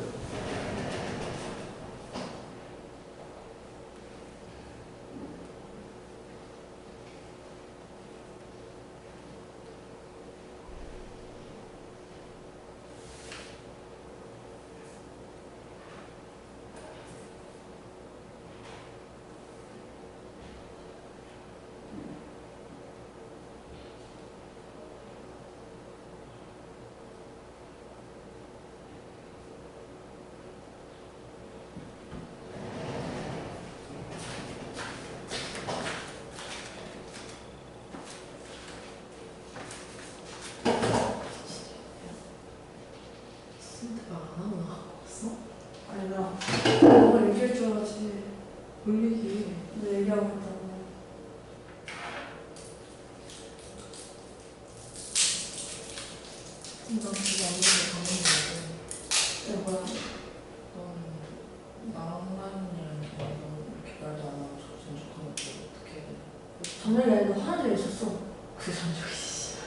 힌트가 안 하고 나왔어? 아니 나 너가 얘기할 줄 알았지. 뭘 얘기해? 너 얘기하고 있다고. 난 그게 아닌데 가는 야 뭐야? 건데 넌 나랑 하는 일은 넌 이렇게 말도 안 하고 전적하면 어떻게 해? 장난이 아니고 화난 일 있었어. 그 전적이 씨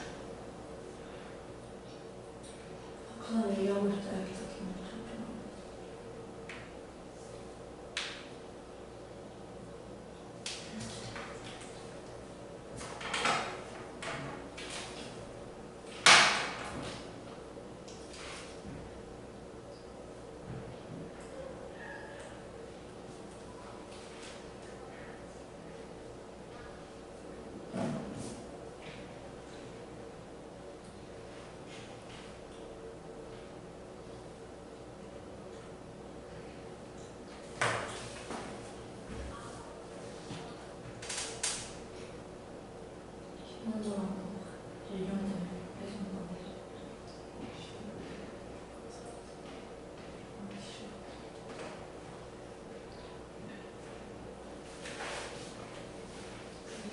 아까 얘기하고 있다 여기서 기분 좋잖아. 심하더라고 얘기하는데 해준다고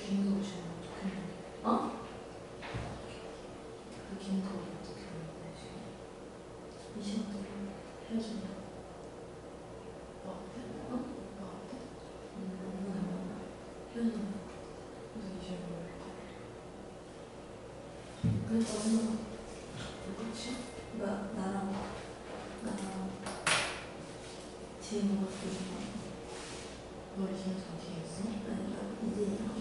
김도 오시면 어떡해? 어? 그 김도 어떻게 했는데 지금? 이 시간 동안 헤어진다. 오빠한테? 어? 오빠한테? 헤어진다. 근데 이제 뭘 그래서 엄마가 누구지? 나랑 뒤에 뭐가 보이잖아. 머리 긴 어디에 있어? 아니 나 이제랑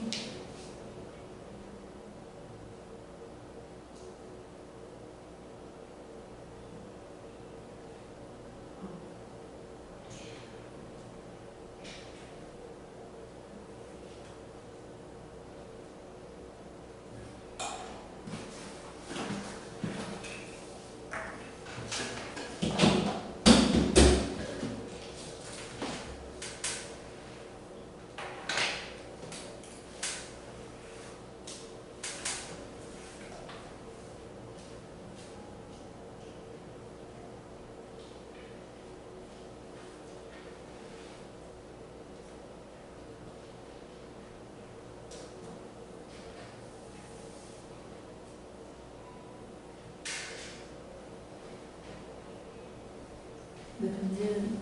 근데 변질이랑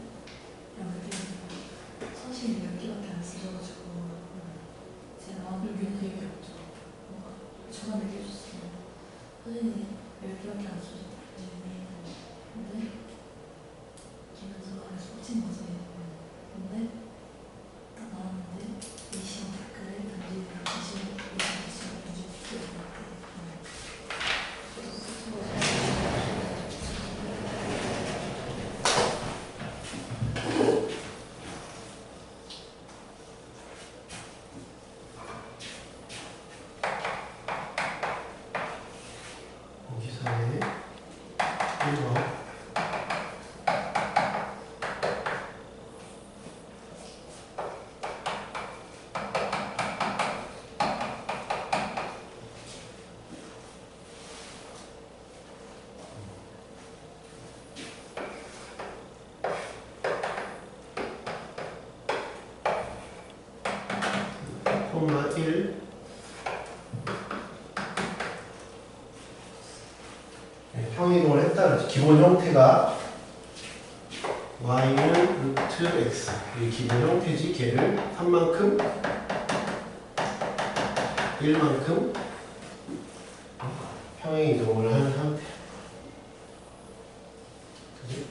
그때 서식 10개밖에 안 쓰셔가지고 제가 여기는 되게 없죠. 저만 느껴졌어요. 선생님이 10개밖에 안 쓰셨다. 근데 기면서 그래서 꽂힌 거지. 근데 딱 나왔는데 이 시험 댓글에 변질이랑 다시 변질 댓글이 나왔대. 기사에 1번 콤마 1 평이동을 했다 그랬죠. 기본 형태가 y는 루트 x 이게 기본 형태지. 걔를 3만큼 1만큼 평행 이동을 하는 상태. 그지?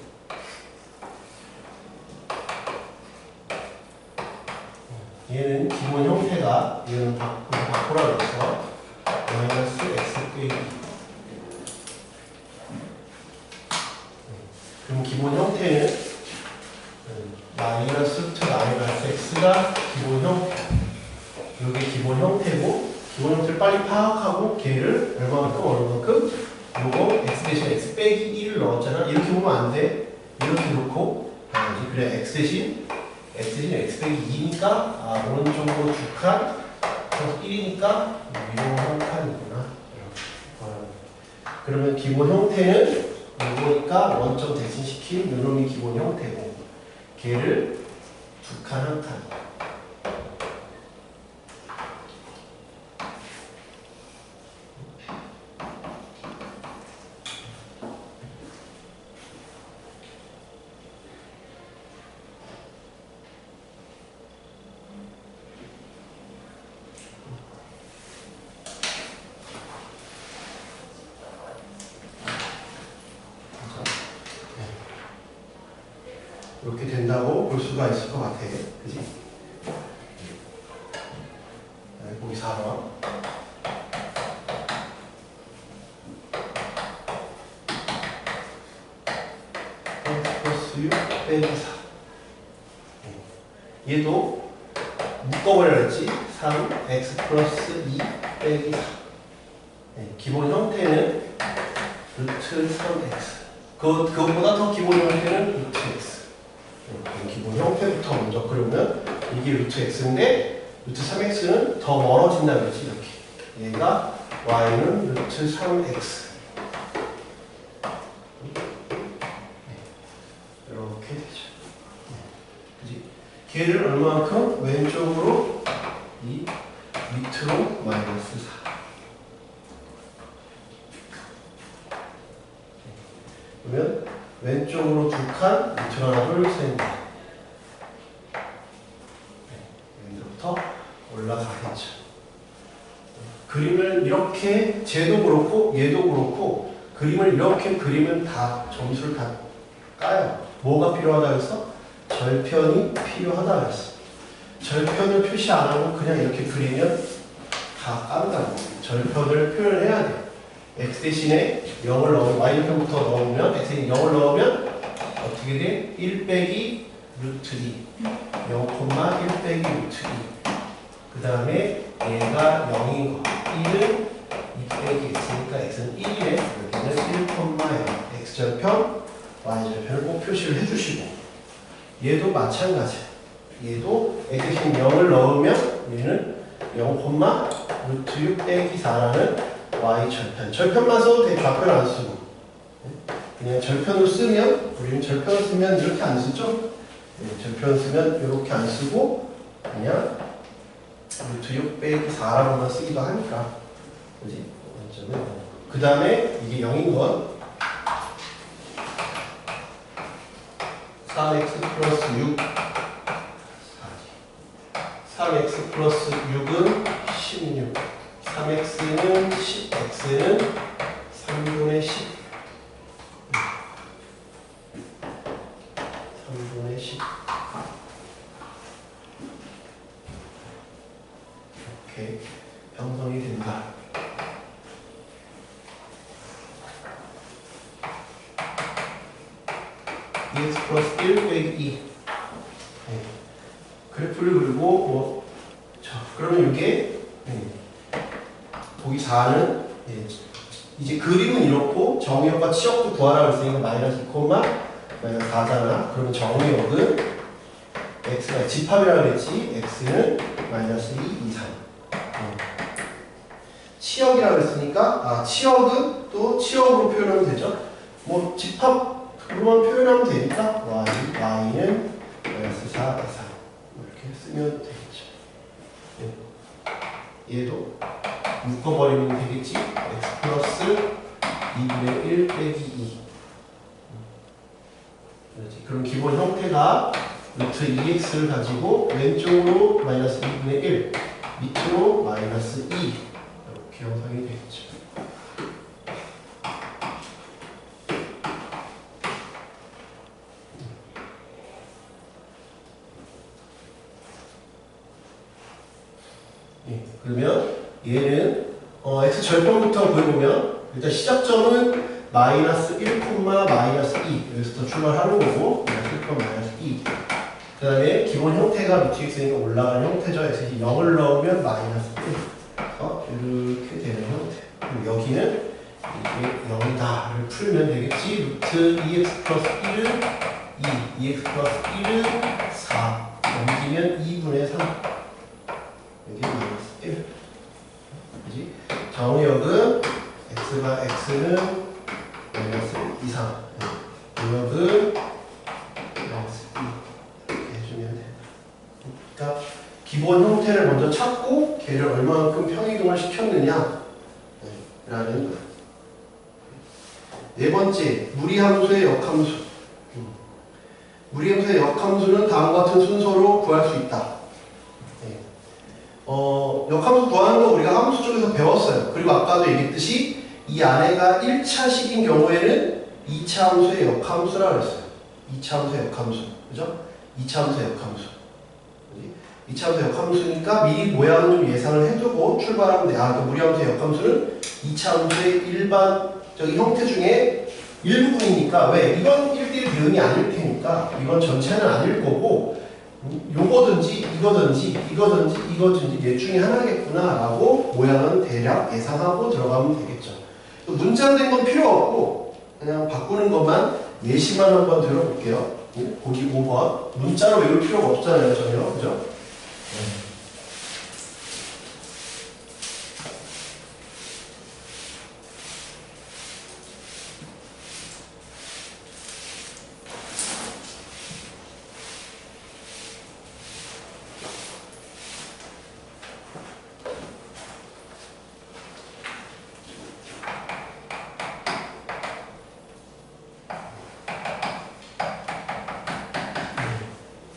얘는 기본 형태가 얘는 바꾸라 그래서 마이너스 x 빼기. 그럼 기본 형태는 마이너스 루트 마이너스 x가 기본 형태. 이게 기본 형태고, 기본 형태를 빨리 파악하고 걔를 얼마만큼 요거 x 대신 x 빼기 1을 넣었잖아. 이렇게 보면 안 돼. 이렇게 놓고 봐야지. 그래 x 대신 x 빼기 2니까 오른쪽으로 두 칸, 그래서 1이니까 위로 한 칸이구나. 그러면 기본 형태는 이거니까 원점 대신시킨 요놈이 기본 형태고, 걔를 두 칸 한 칸. 이렇게 된다고 볼 수가 있을 것 같아. 그지? 보기 4번. 플러스 6 빼기 4. 얘도 묶어버려 했지. 3x 플러스 2 빼기 4. 기본 형태는 루트 3x. 그것보다 더 기본 형태는 루트 x. 기본 형태부터 먼저 그러면 이게 루트 x인데 루트 3x는 더 멀어진다 그랬지. 이렇게 얘가 y는 루트 3x 이렇게 되죠. 그지? 걔를 얼마만큼 왼쪽으로 이 밑으로 마이너스 4. 그러면 왼쪽으로 두 칸, 밑으로 하나, 둘, 셋. 여기부터 올라가겠죠. 그림을 이렇게 쟤도 그렇고 얘도 그렇고 그림을 이렇게 그리면 다 점수를 다 까요. 뭐가 필요하다 해서 절편이 필요하다 했어. 절편을 표시 안 하고 그냥 이렇게 그리면 다 깐다고. 절편을 표현해야 돼. x 대신에 0을 넣으면 y편부터 넣으면 x 대신에 0을 넣으면 어떻게 돼? 1 빼기 루트 2 0,1 빼기 루트 2 그 다음에 얘가 0인 거 1은 2 빼기 x니까 x는 1이래. 여기는 1,0 x절편 y절편을 꼭 표시를 해주시고 얘도 마찬가지. 얘도 x 대신 0을 넣으면 얘는 0, 루트 6 빼기 4라는 y절편. 절편만 써도 돼. 좌편 안 쓰고. 그냥 절편을 쓰면, 우리는 절편을 쓰면 이렇게 안 쓰죠? 절편 쓰면 이렇게 안 쓰고, 그냥 루트 6 빼기 4라고만 쓰기도 하니까. 그지? 그 다음에 이게 0인 건 3x 플러스 6 3x 플러스 6은 16 3x는 10 x는 3분의 10 3분의 10 이렇게 형성이 된다. EX 플러스 1 빼기 2 그래프를 그리고 자, 그러면 이게 보기 4는 이제 그림은 이렇고 정의역과 치역도 구하라고 했으니까 마이너스 2, 마이너스 4잖아. 그러면 정의역은 x가 집합이라고 그랬지. x는 마이너스 2, 2, 3 치역이라고 했으니까 치역은 또 치역으로 표현하면 되죠. 뭐 집합으로만 표현하면 되니까 y는 마이너스 4, 3 이렇게 쓰면 되겠죠. 얘도 묶어버리면 되겠지. x 플러스 2분의 1 빼기 2 그럼 기본 형태가 루트 2x를 가지고 왼쪽으로 마이너스 2분의 1 밑으로 마이너스 2 이렇게 형성이 되겠죠. 그러면 얘는 x 절편부터 보여보면 일단 시작점은 마이너스 1, 마이너스 2 여기서 출발하는 거고 마이너스 1, 마이너스 2 그 다음에 기본 형태가 루트 x니까 올라가는 형태죠. x이 0을 넣으면 마이너스 1 이렇게 되는 형태. 그럼 여기는 이게 0이다를 풀면 되겠지. 루트 2x 플러스 1은 2 2x 플러스 1은 4 넘기면 2분의 3 여기 마이너스 1 그지? 정의역은 x는 마이너스 2, 3 의역은 마이너스 2 이렇게 해주면 된다. 그러니까 기본 형태를 먼저 찾고 걔를 얼마만큼 평이동을 시켰느냐 라는 거야. 네 번째, 무리함수의 역함수. 무리함수의 역함수는 다음과 같은 순서로 구할 수 있다. 역함수 구하는 거 우리가 함수 쪽에서 배웠어요. 그리고 아까도 얘기했듯이 이 안에가 1차식인 경우에는 2차 함수의 역함수라고 했어요. 2차 함수의 역함수. 그죠? 2차 함수의 역함수. 2차 함수의 역함수니까 미리 모양을 좀 예상을 해두고 출발하면 돼. 그 무리함수의 역함수는 2차 함수의 일반적인 형태 중에 일부분이니까 왜? 이건 1대1 대응이 아닐 테니까 이건 전체는 아닐 거고 요거든지 이거든지 얘 중에 하나겠구나 라고 모양은 대략 예상하고 들어가면 되겠죠. 문장된 건 필요 없고 그냥 바꾸는 것만 예시만 한번 들어볼게요. 보기 5번 문자로 외울 필요가 없잖아요 전혀. 그죠?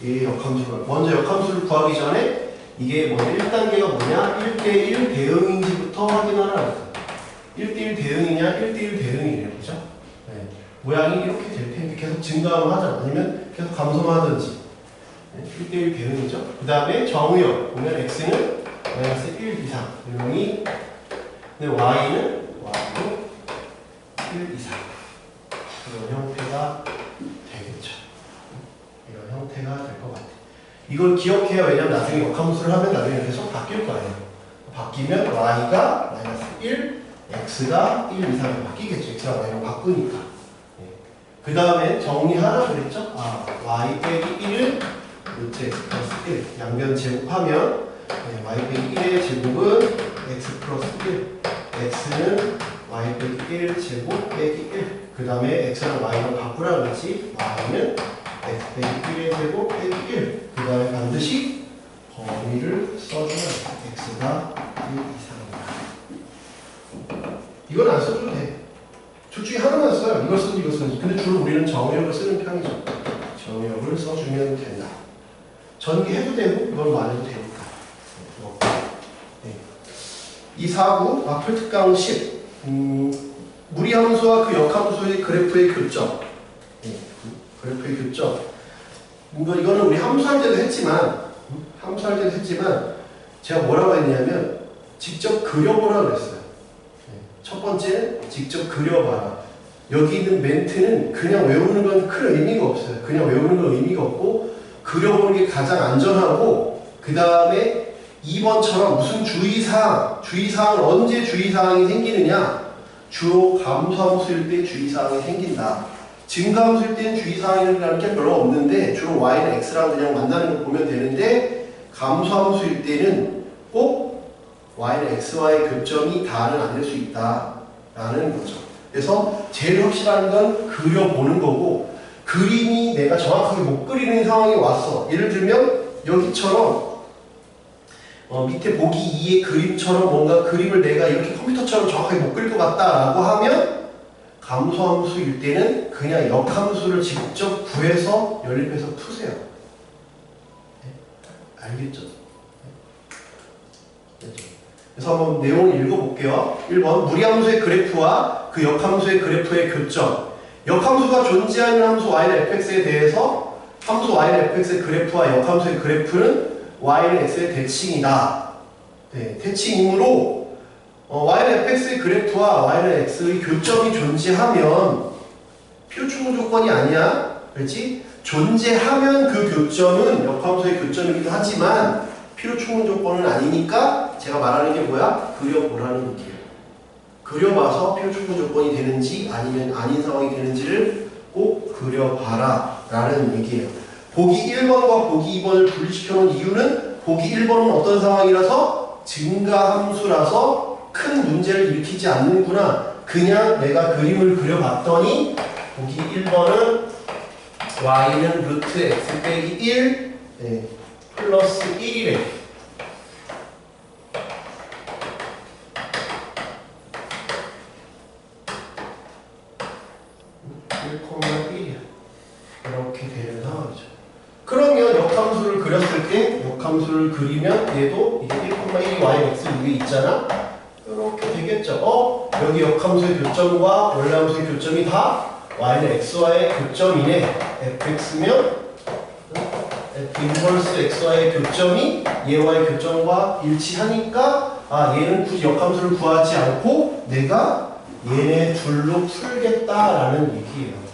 이 역함수를 먼저 역함수를 구하기 전에 이게 뭐 1단계가 뭐냐 1대1 대응인지부터 확인하라. 1대1 대응이냐 1대1 대응이냐 그죠? 네. 모양이 이렇게 될 테니까 계속 증가하자 아니면 계속 감소하든지 1대1 대응이죠. 그 다음에 정의역 보면 x는 마이너스 1 이상 대응이 근데 y는 1 이상 이런 형태가 되겠죠. 이런 형태가 될 것 같아요. 이걸 기억해요. 왜냐면 나중에 역함수를 하면 나중에 계속 바뀔 거예요. 바뀌면 y가 마이너스 1, x가 1 이상으로 바뀌겠죠. x가 y로 바꾸니까. 그 다음에 정리하라 그랬죠? y 빼기 1은 루트 x 플러스 1 양변 제곱하면 y 빼기 1의 제곱은 x 플러스 1 x는 y 빼기 1 제곱 빼기 1 그 다음에 x랑 y랑 바꾸라 그랬지? y는 x 빼기 1의 제곱 빼기 1 그 다음에 반드시 범위를 써주면 x가 1 이상이다. 이건 안 써줘도 돼. 둘 중에 하나만 써요. 이걸 쓰든지 이걸 쓰든지. 근데 주로 우리는 정의역을 쓰는 편이죠. 정의역을 써주면 된다. 전개해도 되고 이걸 뭐 안 해도 되니까. 네. 이 4구 마플 특강 10 무리함수와 그 역함수의 그래프의 교점. 네. 그래프의 교점. 이거는 우리 함수할 때도 했지만 제가 뭐라고 했냐면 직접 그려보라고 했어요. 첫 번째는 직접 그려봐라. 여기 있는 멘트는 그냥 외우는 건 큰 의미가 없어요. 그냥 외우는 건 의미가 없고 그려보는 게 가장 안전하고 그 다음에 2번처럼 무슨 주의사항을 언제 주의사항이 생기느냐 주로 감소함수일 때 주의사항이 생긴다. 증가함수일 때는 주의사항이라는 게 별로 없는데 주로 y는 x랑 그냥 만나는 걸 보면 되는데 감소함수일 때는 꼭 y는 x와의 교점이 다는 아닐 수 있다라는 거죠. 그래서 제일 확실한 건 그려보는 거고 그림이 내가 정확하게 못 그리는 상황이 왔어. 예를 들면 여기처럼 밑에 보기 2의 그림처럼 뭔가 그림을 내가 이렇게 컴퓨터처럼 정확하게 못 그릴 것 같다라고 하면 감소함수일 때는 그냥 역함수를 직접 구해서 연립해서 푸세요. 네? 알겠죠? 네. 그래서 한번 내용을 읽어볼게요. 1번 무리함수의 그래프와 그 역함수의 그래프의 교점. 역함수가 존재하는 함수 y는 fx에 대해서 함수 y는 fx의 그래프와 역함수의 그래프는 y는 x의 대칭이다. 네, 대칭이므로 y는 fx의 그래프와 y는 x의 교점이 존재하면 필요충분 조건이 아니야. 그렇지? 존재하면 그 교점은 역함수의 교점이기도 하지만 필요충분 조건은 아니니까 제가 말하는 게 뭐야? 그려보라는 얘기예요. 그려봐서 필요충분 조건이 되는지 아니면 아닌 상황이 되는지를 꼭 그려봐라 라는 얘기예요. 보기 1번과 보기 2번을 분리시켜 놓은 이유는 보기 1번은 어떤 상황이라서 증가함수라서 큰 문제를 일으키지 않는구나. 그냥 내가 그림을 그려봤더니 보기 1번은 y는 루트 x 빼기 1 플러스 1이래. 이렇게 되는 상황이죠. 그러면 역함수를 그렸을 때 역함수를 그리면 얘도 이게 1,1이 y x 위에 있잖아. 이렇게 되겠죠. 여기 역함수의 교점과 원래함수의 교점이 다 y는 x와의 교점이네. fx면 f 인버스 x와의 교점이 얘와의 교점과 일치하니까 얘는 굳이 역함수를 구하지 않고 내가 얘네 둘로 풀겠다라는 얘기예요.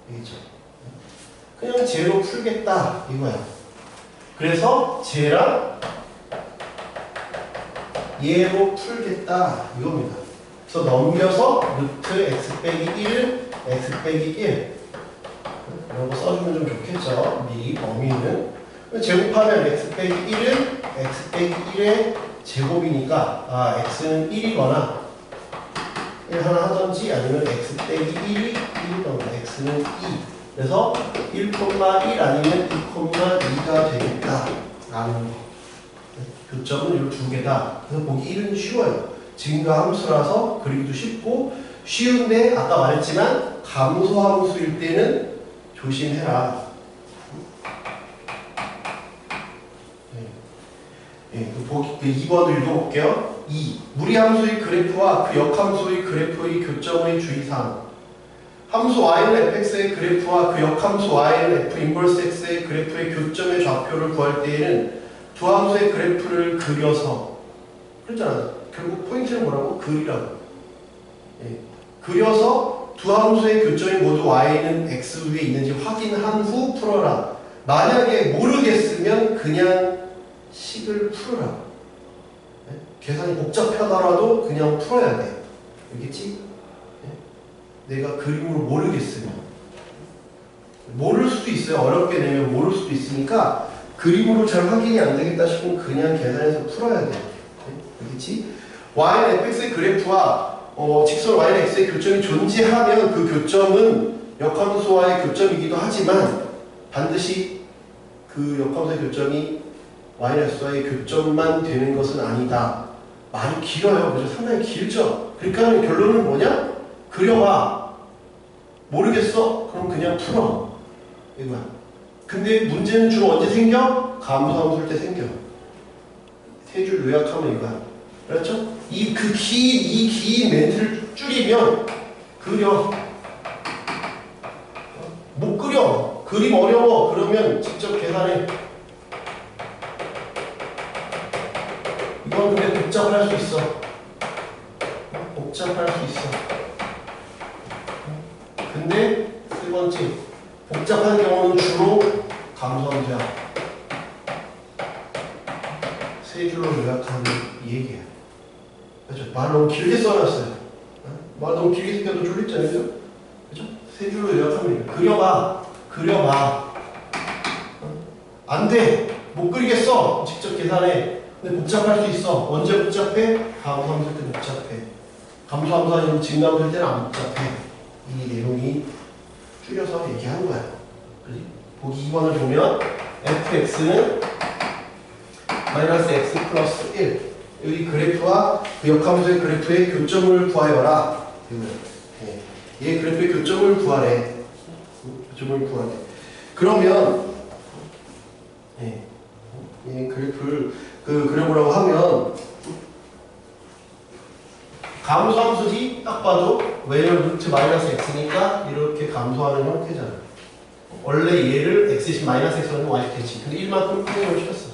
알겠죠? 그냥 쟤로 풀겠다 이거야. 그래서 쟤랑 얘로 풀겠다 이겁니다. 그래서 넘겨서 루트 x 빼기 1 x 빼기 1 이런 거 써주면 좀 좋겠죠. 미리 범위는 제곱하면 x 빼기 1은 x 빼기 1의 제곱이니까 x는 1이거나 1 하나 하던지 아니면 x 빼기 1이 1이거나 x는 2. 그래서 1,1 아니면 2,2가 되겠다 라는 거. 교점은 이 두 개다. 그래서 보기 1은 쉬워요. 증가함수라서 그리기도 쉽고 쉬운데 아까 말했지만 감소함수일 때는 조심해라. 그 2번을 읽어볼게요. 2. 무리함수의 그래프와 그 역함수의 그래프의 교점의 주의사항. 함수 y는 fx의 그래프와 그 역함수 y는 f 인버스 x의 그래프의 교점의 좌표를 구할 때에는 두 함수의 그래프를 그려서 그랬잖아. 결국 포인트는 뭐라고? 그리라고. 그려서 두 함수의 교점이 모두 y는 x 위에 있는지 확인한 후 풀어라. 만약에 모르겠으면 그냥 식을 풀어라. 계산이 복잡하더라도 그냥 풀어야 돼. 알겠지? 내가 그림으로 모르겠으면. 모를 수도 있어요. 어렵게 내면 모를 수도 있으니까 그림으로 잘 확인이 안 되겠다 싶으면 그냥 계산해서 풀어야 돼. 알겠지? y는 fx의 그래프와 직선 y는 x의 교점이 존재하면 그 교점은 역함수와의 교점이기도 하지만 반드시 그 역함수의 교점이 y는 x와의 교점만 되는 것은 아니다. 말이 길어요. 그죠? 상당히 길죠? 그러니까 결론은 뭐냐? 그려봐. 모르겠어? 그럼 그냥 풀어. 이거야. 근데 문제는 주로 언제 생겨? 감소함수일 때 생겨. 세 줄 요약하면 이거야. 그렇죠? 이 긴 멘트를 줄이면 그려. 못 그려. 그림 어려워. 그러면 직접 계산해. 이건 근데 복잡할 수 있어. 복잡할 수 있어. 근데 세 번째, 복잡한 경우는 주로 감소함수야. 세 줄로 요약하는 이 얘기야. 그렇죠? 말 너무 길게 써놨어요. 말 너무 길게 쓰니까 또 졸립잖아요. 그렇죠? 세 줄로 요약하면 그려봐. 안 돼. 못 그리겠어. 직접 계산해. 근데 복잡할 수 있어. 언제 복잡해? 감소함수 때 복잡해. 감소함수 아니면 증가함수 때는 안 복잡해. 이 내용이 줄여서 얘기하는 거야. 그지? 보기 2번을 보면 fx는 마이너스 x 플러스 1. 여기 그래프와 그 역함수의 그래프의 교점을 구하여라. 얘 그래프의 교점을 구하래. 교점을 구하래. 그러면 얘 그래프를 그려보라고 하면 감소함수지 딱 봐도 왜냐면 루트 마이너스 x니까 이렇게 감소하는 형태잖아. 원래 얘를 x씩 마이너스 x는 y씩 됐지. 근데 1만큼 평행을 시켰어.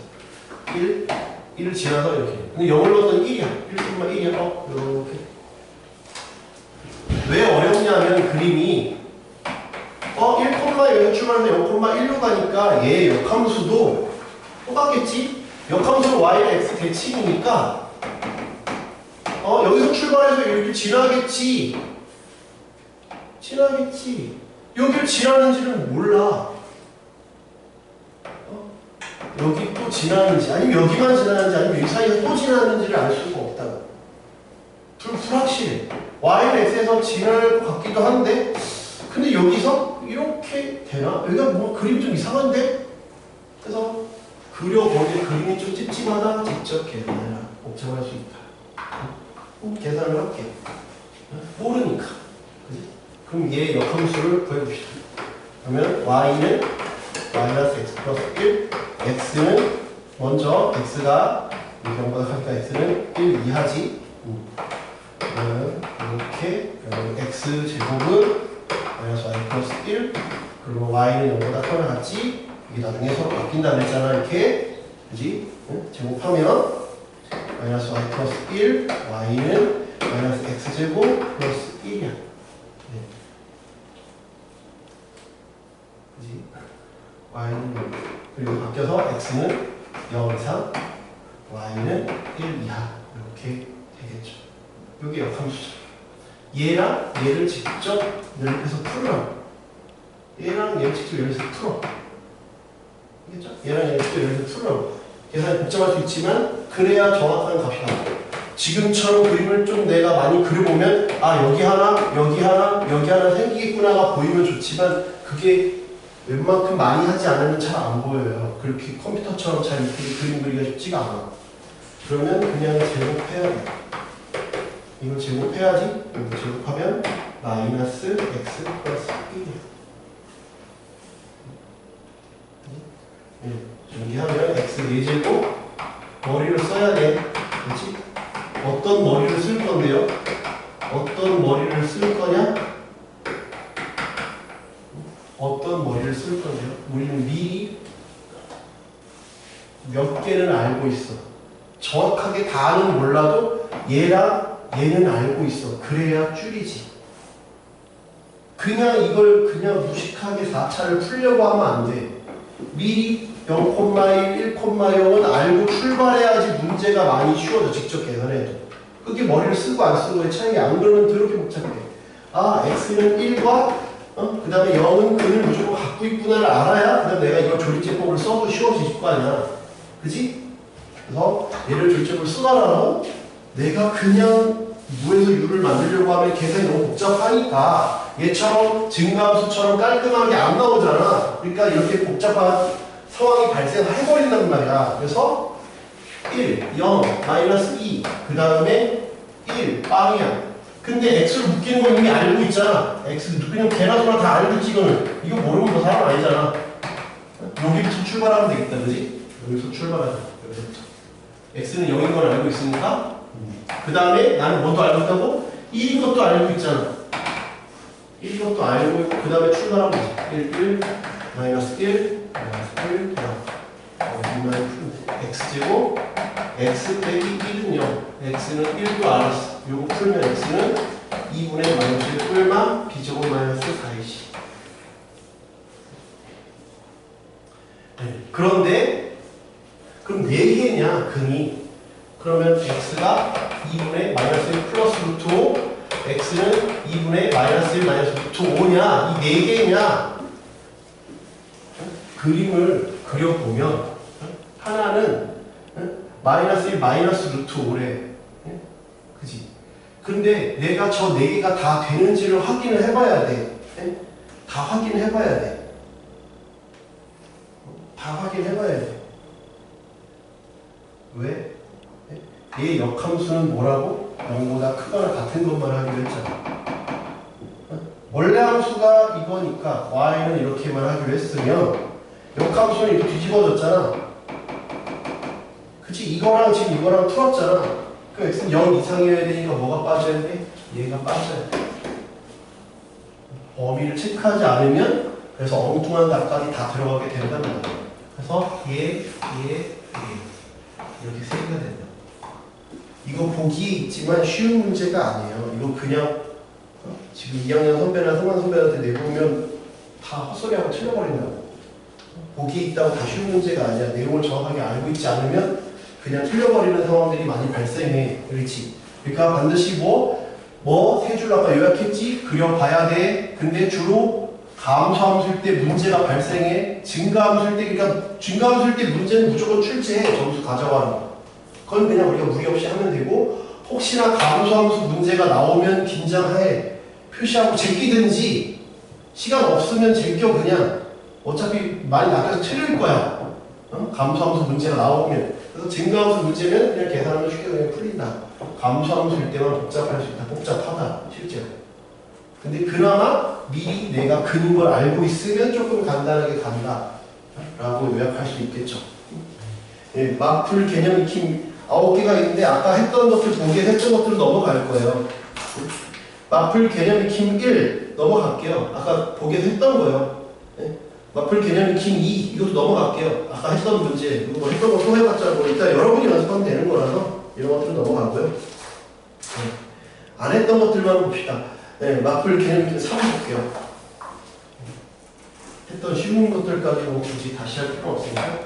1을 지나서 이렇게. 근데 0을 넣었더니 1이야. 1,1이야. 이렇게. 왜 어렵냐면 그림이 1,0에서 출발하는데 0,1로 가니까 얘 역함수도 똑같겠지? 역함수는 y가 x 대칭이니까 여기서 출발해서 이렇게 지나겠지. 여기를 지나는지는 몰라. 여기 또 지나는지, 아니면 여기만 지나는지, 아니면 이 사이에서 또 지나는지를 알 수가 없다고. 불확실해. y는 x에서 지날 것 같기도 한데, 근데 여기서 이렇게 되나? 여기가 뭐 그림이 좀 이상한데? 그래서 그려보니 그림이 좀 찝찝하다. 직접 계산해라. 복잡할 수 있다. 계산을 할게. 모르니까. 그지? 그럼 얘 역함수를 구해봅시다. 그러면 y는 마이너스 x 플러스 1, x는 먼저 x가 이 경보다 크니까 x는 1 이하지. 이렇게 x 제곱은 마이너스 y 플러스 1, 그리고 y는 0보다 크거나 같지. 이게 나중에 서로 바뀐다 그랬잖아. 이렇게. 그지? 제곱하면 마이너스 y 플러스 1, y는 마이너스 x 제곱 플러스 1이야. 그지? y는 그리고 바뀌어서 x는 0 이상, y는 1 이하 이렇게 되겠죠. 이게 역함수죠. 얘랑 얘를 직접 연립해서 풀어. 얘랑 얘를 직접 연립해서 풀어. 알겠죠? 얘랑 얘를 직접 연립해서 풀어. 계산이 복잡할 수 있지만 그래야 정확한 값이 나와. 지금처럼 그림을 좀 내가 많이 그려보면 여기 하나, 여기 하나, 여기 하나 생기겠구나가 보이면 좋지만 그게 웬만큼 많이 하지 않으면 잘 안 보여요. 그렇게 컴퓨터처럼 잘 이렇게 그림 그리기가 쉽지가 않아. 그러면 그냥 제곱해야 돼. 이걸 제곱해야지. 이거 제곱하면 마이너스 x 플러스 1이야. 정리하면 x 4제곱 머리를 써야 돼. 그렇지? 어떤 머리를 쓸 건데요? 어떤 머리를 쓸 거냐? 어떤 머리를 쓸 건데요? 우리는 미리 몇 개는 알고 있어. 정확하게 다는 몰라도 얘랑 얘는 알고 있어. 그래야 줄이지. 그냥 이걸 그냥 무식하게 4차를 풀려고 하면 안 돼. 미리 0,1, 1,0은 알고 출발해야지 문제가 많이 쉬워져. 직접 계산해도. 그게 머리를 쓰고 안 쓰고의 차이. 안 그러면 더럽게 복잡해. x는 1과 그 다음에 0은 근을 무조건 갖고 있구나를 알아야 그 다음에 내가 이걸 조립제법을 써도 쉬워질 거 아니야. 그지? 그래서 얘를 조립제법을 쓰라라고 내가 그냥 무에서 유를 만들려고 하면 계산이 너무 복잡하니까 얘처럼 증가함수처럼 깔끔하게 안 나오잖아. 그러니까 이렇게 복잡한 상황이 발생해버린단 말이야. 그래서 1, 0, 마이너스 2, 그 다음에 1, 빵이야. 근데 x로 묶이는 거 이미 알고 있잖아. x 그냥 개나 소나 다 알고 있지. 이거 모르면 너 사람 아니잖아. 여기부터 출발하면 되겠다, 그지? 여기서 출발하자. 여기서부터. x는 0인 걸 알고 있으니까. 그 다음에 나는 뭐도 알고 있다고? 1인 것도 알고 있잖아. 1인 것도 알고 있고, 그 다음에 출발하면 되지. 1, 마이너스 1, 마이너스 1, x제곱, x 빼기 1은 0. x는 1도 알았어. 요거 풀면 x는 2분의 마이너스 1 뿔만 b제곱 마이너스 4이지. 네. 그런데 그럼 4개냐 근이 그러면 x가 2분의 마이너스 1 플러스 루트 5 x는 2분의 마이너스 1 마이너스 루트 5냐 이 4개냐 그림을 그려보면 하나는 마이너스 1 마이너스 루트 5래 그지? 근데 내가 저 4개가 다 되는지를 확인을 해봐야 돼 다 확인해봐야 돼 다 확인해봐야 돼. 왜? 얘 역함수는 뭐라고? 0보다 크거나 같은 것만 하기로 했잖아. 원래 함수가 이거니까 y는 이렇게만 하기로 했으면 역함수는 이렇게 뒤집어졌잖아. 그치? 이거랑 지금 이거랑 풀었잖아. 그럼 x는 0 이상이어야 되니까 뭐가 빠져야 돼? 얘가 빠져야 돼. 범위를 체크하지 않으면 그래서 엉뚱한 답까지 다 들어가게 된다는 거야. 그래서 이렇게 세 개가 된다. 이거 보기에 있지만 쉬운 문제가 아니에요. 이거 그냥 지금 2학년 선배나 성관 선배한테 내보면 다 헛소리하고 틀려버린다고. 보기에 있다고 다 쉬운 문제가 아니야. 내용을 정확하게 알고 있지 않으면 그냥 틀려버리는 상황들이 많이 발생해. 그렇지? 그러니까 반드시 세 줄 아까 요약했지? 그려봐야 돼. 근데 주로 감소함수일 때 문제가 발생해. 증가함수일 때, 그러니까 증가함수일 때 문제는 무조건 출제해. 점수 가져가라. 그건 그냥 우리가 무리 없이 하면 되고, 혹시나 감소함수 문제가 나오면 긴장해. 표시하고 제끼든지, 시간 없으면 제껴 그냥. 어차피 많이 낚여서 틀릴 거야. 감소함수 문제가 나오면. 그래서 증가함수 문제는 그냥 계산하면 쉽게 그냥 풀린다. 감소함수일 때만 복잡할 수 있다. 복잡하다. 실제로. 근데 그나마 미리 내가 그린 걸 알고 있으면 조금 간단하게 간다 라고 요약할 수 있겠죠. 예, 마풀 개념 익힘 9개가 있는데 아까 했던 것들 보기에 했던 것들 넘어갈 거예요. 마풀 개념 익힘 1 넘어갈게요. 아까 보기에 했던 거예요. 예? 마풀 개념 익힘 2 이것도 넘어갈게요. 아까 했던 문제 이거 뭐 했던 거 또 해봤자 뭐 일단 여러분이 연습하면 되는 거라서 이런 것들은 넘어가고요. 예. 안 했던 것들만 봅시다. 네, 마풀 개념 3 볼게요. 했던 쉬운 것들까지는 굳이 다시 할 필요 없으니까.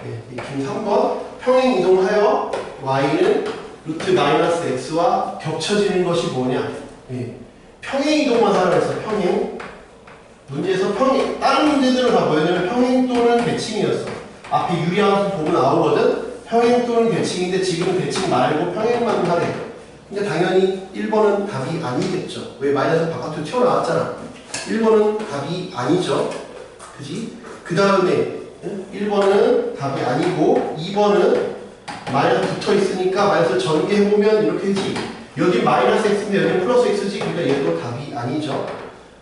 네, 익힘 3번. 평행 이동하여 y는 루트 마이너스 x와 겹쳐지는 것이 뭐냐. 네, 평행 이동만 하라고 했어. 평행. 문제에서 평행. 다른 문제들은 다 뭐였냐면 평행 또는 대칭이었어. 앞에 유리함수 보면 나오거든. 평행 또는 대칭인데 지금은 대칭 말고 평행만 하래. 근데 당연히 1번은 답이 아니겠죠. 왜 마이너스 바깥으로 튀어나왔잖아. 1번은 답이 아니죠. 그지? 그 다음에 1번은 답이 아니고 2번은 마이너스 붙어 있으니까 마이너스 전개해보면 이렇게 되지. 여기 마이너스 x인데 여기 플러스 x지. 그러니까 얘도 답이 아니죠.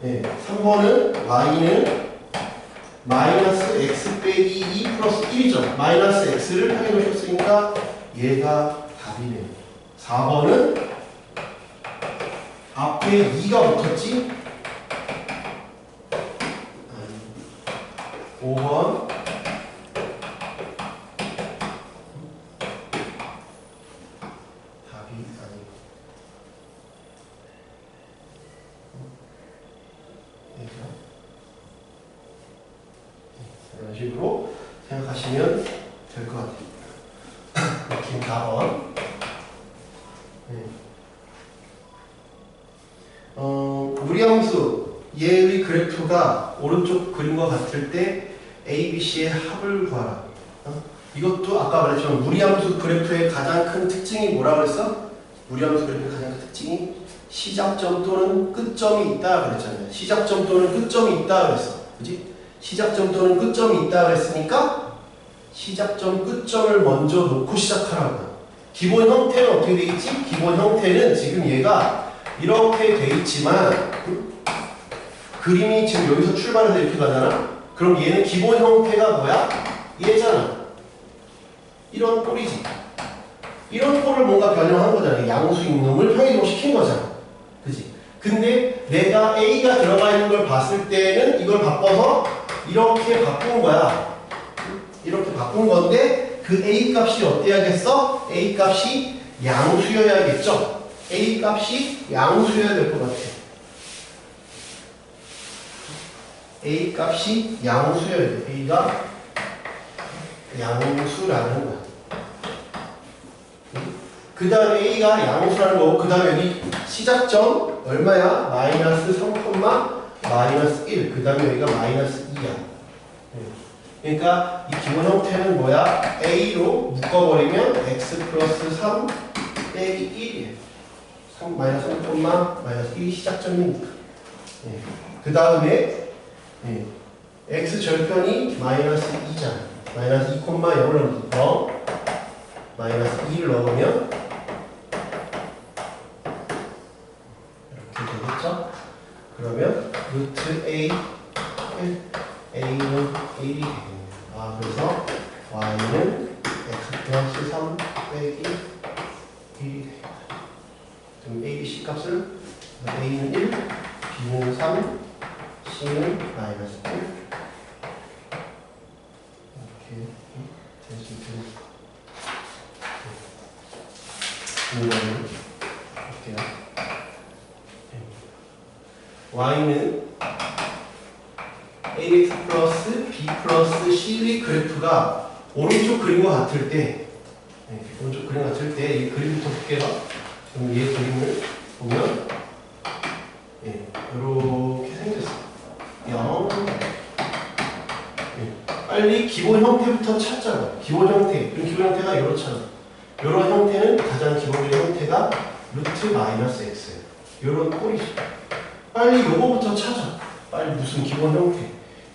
네. 3번은 y는 마이너스 x 빼기 2 플러스 1이죠. 마이너스 x를 평행을 줬으니까 얘가 답이네요. 4번은 앞에 2가 붙었지? 5번 답이 아니고 이런 식으로 생각하시면 될 것 같아요. 이렇게 4번 무리함수 얘의 그래프가 오른쪽 그림과 같을 때 A, B, C의 합을 구하라. 이것도 아까 말했지만 무리함수 그래프의 가장 큰 특징이 뭐라 그랬어? 무리함수 그래프의 가장 큰 특징이 시작점 또는 끝점이 있다 그랬잖아요. 시작점 또는 끝점이 있다 그랬어. 그지? 시작점 또는 끝점이 있다 그랬으니까 시작점, 끝점을 먼저 놓고 시작하라고. 기본 형태는 어떻게 되겠지? 기본 형태는 지금 얘가 이렇게 돼 있지만 그림이 지금 여기서 출발해서 이렇게 가잖아. 그럼 얘는 기본 형태가 뭐야? 얘잖아. 이런 꼴이지. 이런 꼴을 뭔가 변형한 거잖아. 양수인 놈을 평행이동 시킨 거잖아. 그지? 근데 내가 A가 들어가 있는 걸 봤을 때는 이걸 바꿔서 이렇게 바꾼 거야. 이렇게 바꾼 건데 그 A 값이 어때야겠어? A 값이 양수여야겠죠? A 값이 양수여야 될 것 같아. A 값이 양수여야 돼. A가 양수라는 거야. 그 다음에 A가 양수라는 거고, 그 다음에 여기 시작점 얼마야? 마이너스 3, 마이너스 1. 그 다음에 여기가 마이너스 2야. 그러니까 이 기본 형태는 뭐야? A로 묶어버리면 x 플러스 3 빼기 1이에요. 마이너스 3, 마이너스 1이 시작점이니까. 그 다음에 x 절편이 마이너스 2잖아. 마이너스 2,0을 넣어 마이너스 2를 넣으면 이렇게 되겠죠? 그러면 루트 A A는 1이 되겠네요. 아, 그래서 Y는 x 플러스 3 빼기 1이 되겠다. 그럼 A, B, C 값을 A는 1, B는 3, C는 마이너스 1 이렇게 될 수 있겠네요. 이거는 볼게요. Y는 ax 플러스 b 플러스 c의 그래프가 오른쪽 그림과 같을 때, 오른쪽 그림 같을 때 이 그림부터 볼게요. 그럼 얘 그림을 보면 이렇게 생겼어. 0. 빨리 기본 형태부터 찾자고. 기본 형태. 그럼 기본 형태가 이렇잖아. 이런 형태는 가장 기본적인 형태가 루트 마이너스 x예요. 이런 꼴이죠. 빨리 요거부터 찾아. 빨리 무슨 기본 형태.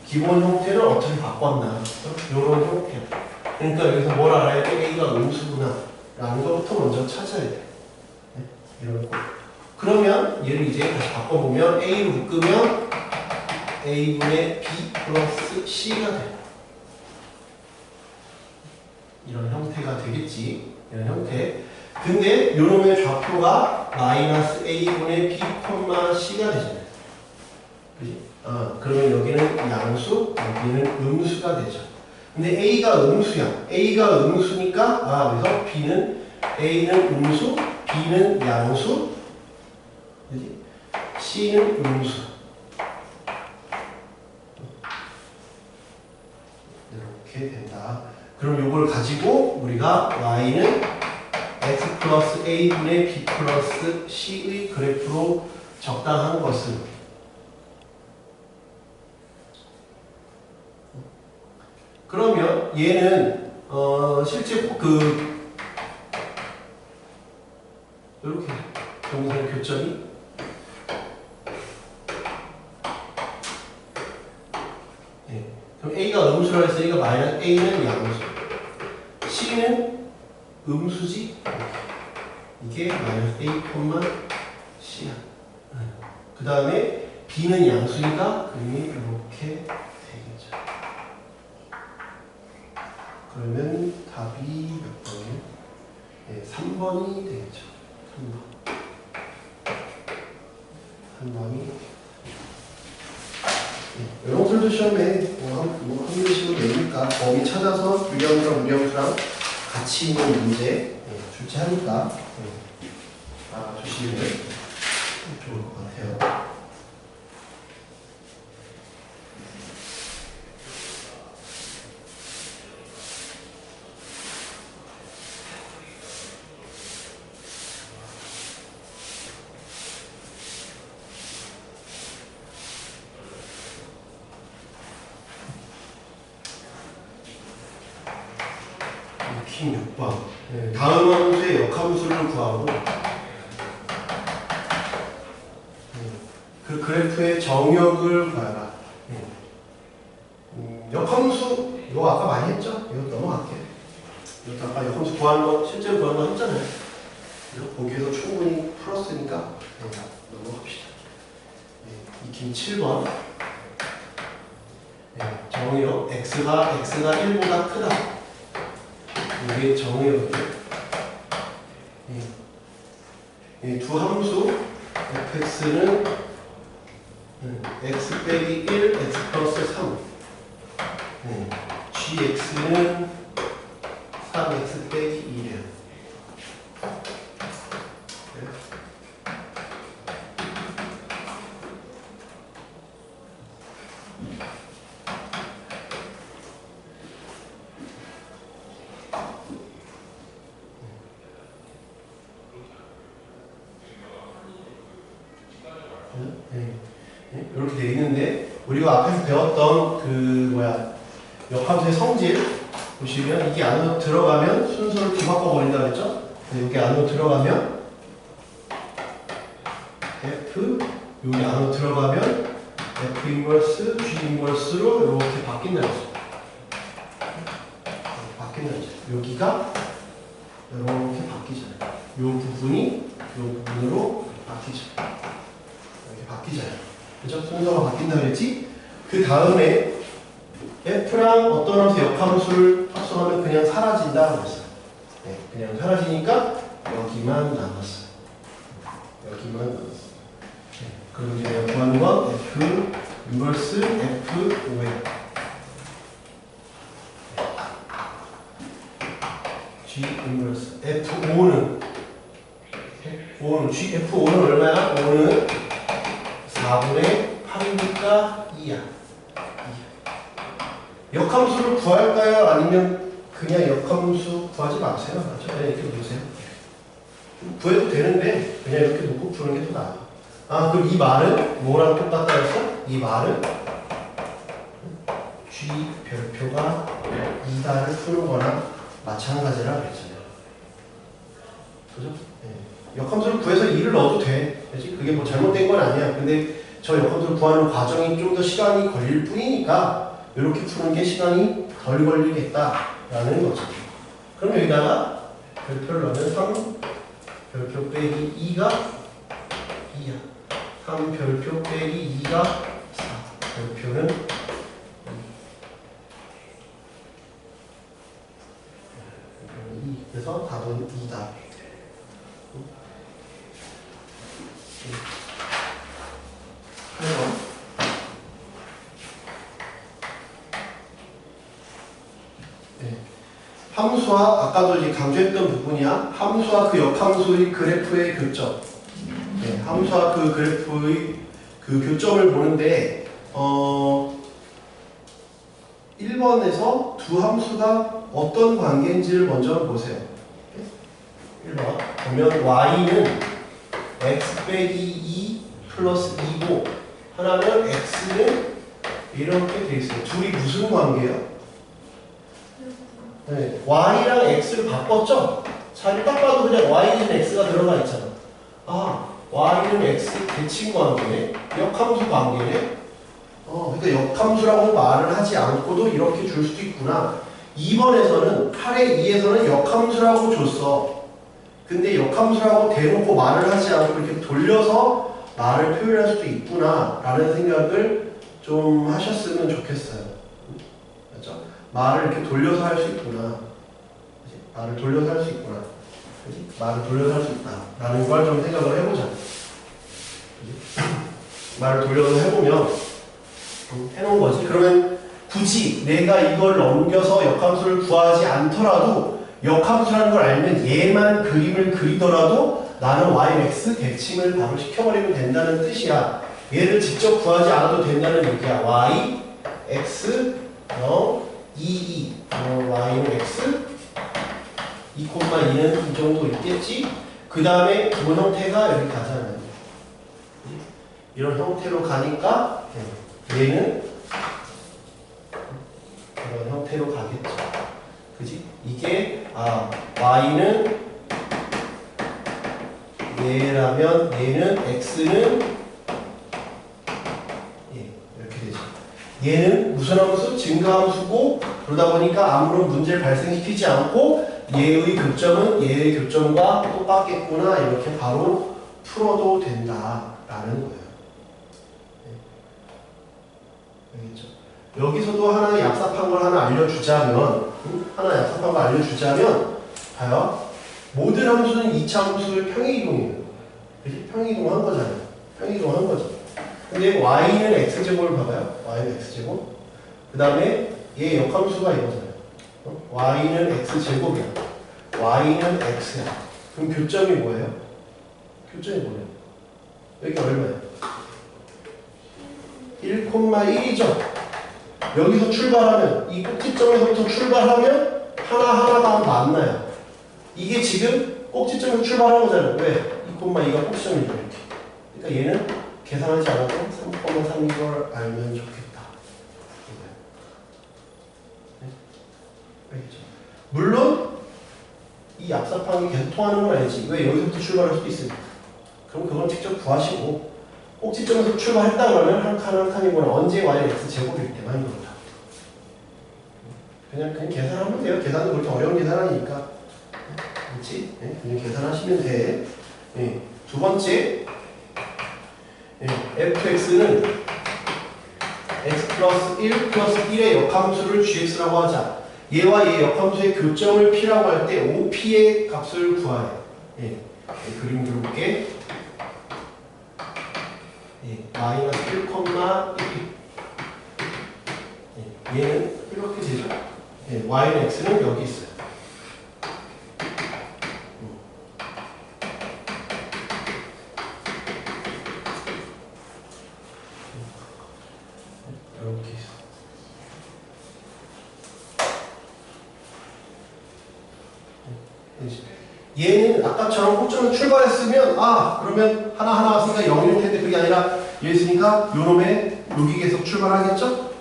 기본 형태를 어떻게 바꿨나. 이런 형태. 그러니까 여기서 뭘 알아야 돼? A가 음수구나. 라는 것부터 먼저 찾아야 돼. 이런 꼴. 그러면 얘를 이제 다시 바꿔보면 A로 묶으면 A분의 B 플러스 C가 돼. 이런 형태가 되겠지. 이런 형태. 근데 요놈의 좌표가 마이너스 A분의 B, C가 되잖아요. 그지? 그러면 여기는 양수, 여기는 음수가 되죠. 근데 A가 음수야. A가 음수니까, 그래서 A는 음수, B는 양수, 그지? C는 음수. 이렇게 된다. 그럼 이걸 가지고 우리가 Y는 x 플러스 a분의 b 플러스 c의 그래프로 적당한 것은 그러면 얘는 실제 이렇게 정근선의 교점이 그럼 a가 음수라 했으니까 마이너스 a는 양수, c는 음수지. 이게 마이너스 a, c야. 그 다음에 b는 양수니까 그림이 이렇게 되겠죠. 그러면 답이 몇 번이에요? 3번이 되겠죠. 3번이. 이런 것들도 시험에 한 문제씩으로 내니까 범위 찾아서 유리함수랑 무리함수랑 같이 있는 문제 출제하니까 알아주시면 좋을 것 같아요. 킹 6번. 다음 함수의 역함수를 구하고 그 그래프의 정역을 구하라. 역함수 이거 아까 많이 했죠? 이거 넘어갈게요. 이것도 아까 역함수 구하는 거 실제로 구하는 거 했잖아요. 이거 보기에도 충분히 풀었으니까 넘어갑시다. 익힘 7번. 정의역 x가 1보다 크다. 이게 정의역이에요. 두 함수 fx는 x 빼기 1, x 플러스 3 gx는 3x 빼기 2래요. 이렇게 되어 있는데 우리가 앞에서 배웠던 역함수의 성질 보시면 이게 안으로 들어가면 순서를 뒤바꿔 버린다 그랬죠? 여기 안으로 들어가면 F, 여기 안으로 들어가면 F 인버스, G 인버스로 이렇게 바뀐다 그랬죠? 바뀐다 그랬죠? 여기가 이렇게 바뀌잖아요. 이 부분이 이 부분으로 바뀌죠. 이렇게 바뀌잖아요. 그죠? 순서가 바뀐다 그랬지? 그 다음에 F랑 어떤 함수 역함수를 합성하면 그냥 사라진다 그랬어요. 그냥 사라지니까 여기만 남았어요. 여기만 남았어요. 그리고 이제 구하는 건 F 인버스 F5에 G 인버스 F5는 F5는 얼마야? 5는 4분의 8이니까 2야. 역함수를 구할까요? 아니면 그냥 역함수 구하지 마세요. 맞죠? 그냥 이렇게 보세요. 구해도 되는데 그냥 이렇게 놓고 푸는 게 더 나아요. 그럼 이 말은 뭐랑 똑같다 했어? 이 말은 G 별표가 2다를 푸는 거랑 마찬가지라 그랬잖아요. 그죠? 역함수를 구해서 2를 넣어도 돼. 그치? 그게 뭐 잘못된 건 아니야. 근데 저 역함수를 구하는 과정이 좀 더 시간이 걸릴 뿐이니까 이렇게 푸는 게 시간이 덜 걸리겠다라는 거죠. 그럼 여기다가 별표를 넣으면 3 별표 빼기 2가 2야. 3 별표 빼기 2가 4. 별표는 2. 그래서 답은 2다. 함수와 아까도 이제 강조했던 부분이야. 함수와 그 역함수의 그래프의 교점. 함수와 그 그래프의 그 교점을 보는데 1번에서 두 함수가 어떤 관계인지를 먼저 보세요. 1번 보면 y는 x 빼기 2 플러스 2고 하나는 x는 이렇게 돼 있어요. 둘이 무슨 관계예요? y랑 x를 바꿨죠? 잘 딱 봐도 그냥 y는 x가 들어가 있잖아. y는 x 대칭 관계네. 역함수 관계네. 그러니까 역함수라고 말을 하지 않고도 이렇게 줄 수도 있구나. 2번에서는 8의 2에서는 역함수라고 줬어. 근데 역함수라고 대놓고 말을 하지 않고 이렇게 돌려서 말을 표현할 수도 있구나 라는 생각을 좀 하셨으면 좋겠어요. 맞죠? 말을 이렇게 돌려서 할 수 있구나. 그치? 말을 돌려서 할 수 있구나. 그치? 말을 돌려서 할 수 있다 라는 걸 좀 생각을 해보자. 말을 돌려서 해보면 해놓은 거지. 그러면 굳이 내가 이걸 넘겨서 역함수를 구하지 않더라도 역함수라는 걸 알면 얘만 그림을 그리더라도 나는 yx 대칭을 바로 시켜버리면 된다는 뜻이야. 얘를 직접 구하지 않아도 된다는 얘기야. y, x, 0, 2, 2. y는 x, 2,2는 이 정도 있겠지? 그 다음에 기본 형태가 여기 가잖아요. 이런 형태로 가니까 얘는 이런 형태로 가겠죠. 그지? 이게 y는 얘라면 얘는 x는 이렇게 되죠. 얘는 무슨 함수? 증가함수고 그러다 보니까 아무런 문제를 발생시키지 않고 얘의 교점은 얘의 교점과 똑같겠구나 이렇게 바로 풀어도 된다라는 거예요. 알겠죠? 여기서도 하나의 얍삽한 걸 하나 알려주자면, 하나 얍삽한 걸 알려주자면, 봐요. 모든 함수는 2차 함수의 평행이동이에요. 그치? 평행이동한 거잖아요. 평행이동한 거죠. 근데 y는 x제곱을 봐봐요. y는 x제곱. 그 다음에 얘 역함수가 이거잖아요. y는 x제곱이야. y는 x야. 그럼 교점이 뭐예요? 교점이 뭐예요? 여기 얼마예요? 1,1이죠. 여기서 출발하면 이 꼭지점에서부터 출발하면 하나하나가 만나요. 이게 지금 꼭지점에서 출발한 거잖아요. 왜? 2,2가 꼭지점이죠. 이렇게. 그러니까 얘는 계산하지 않아도 3,3을 알면 좋겠다. 네? 알겠죠? 물론 이 얍삽함이 계속 통하는 건 아니지. 왜? 여기서부터 출발할 수도 있으니까. 그럼 그건 직접 구하시고 꼭지점에서 출발했다 그러면 한 칸 한 칸이거나 언제 y x 제곱일 때만 그렇다. 그냥 계산하면 돼요. 계산도 그렇게 어려운 계산 아니니까. 그렇지? 네? 그냥 계산하시면 돼. 네. 두 번째, 네. fx는 x 플러스 1 플러스 1의 역함수를 gx라고 하자. 얘와 얘 역함수의 교점을 p라고 할 때 OP의 값을 구하래. 네. 그림 그려볼게. 마이너스 1,1. 얘는 이렇게 되죠. y는 x는 여기 있어요. 이렇게 있어. 얘는 아까처럼 꼭지점에 출발했으면 그러면 하나하나 왔으니까 0일 텐데 그게 아니라 얘 있으니까 요놈의 여기 계속 출발하겠죠?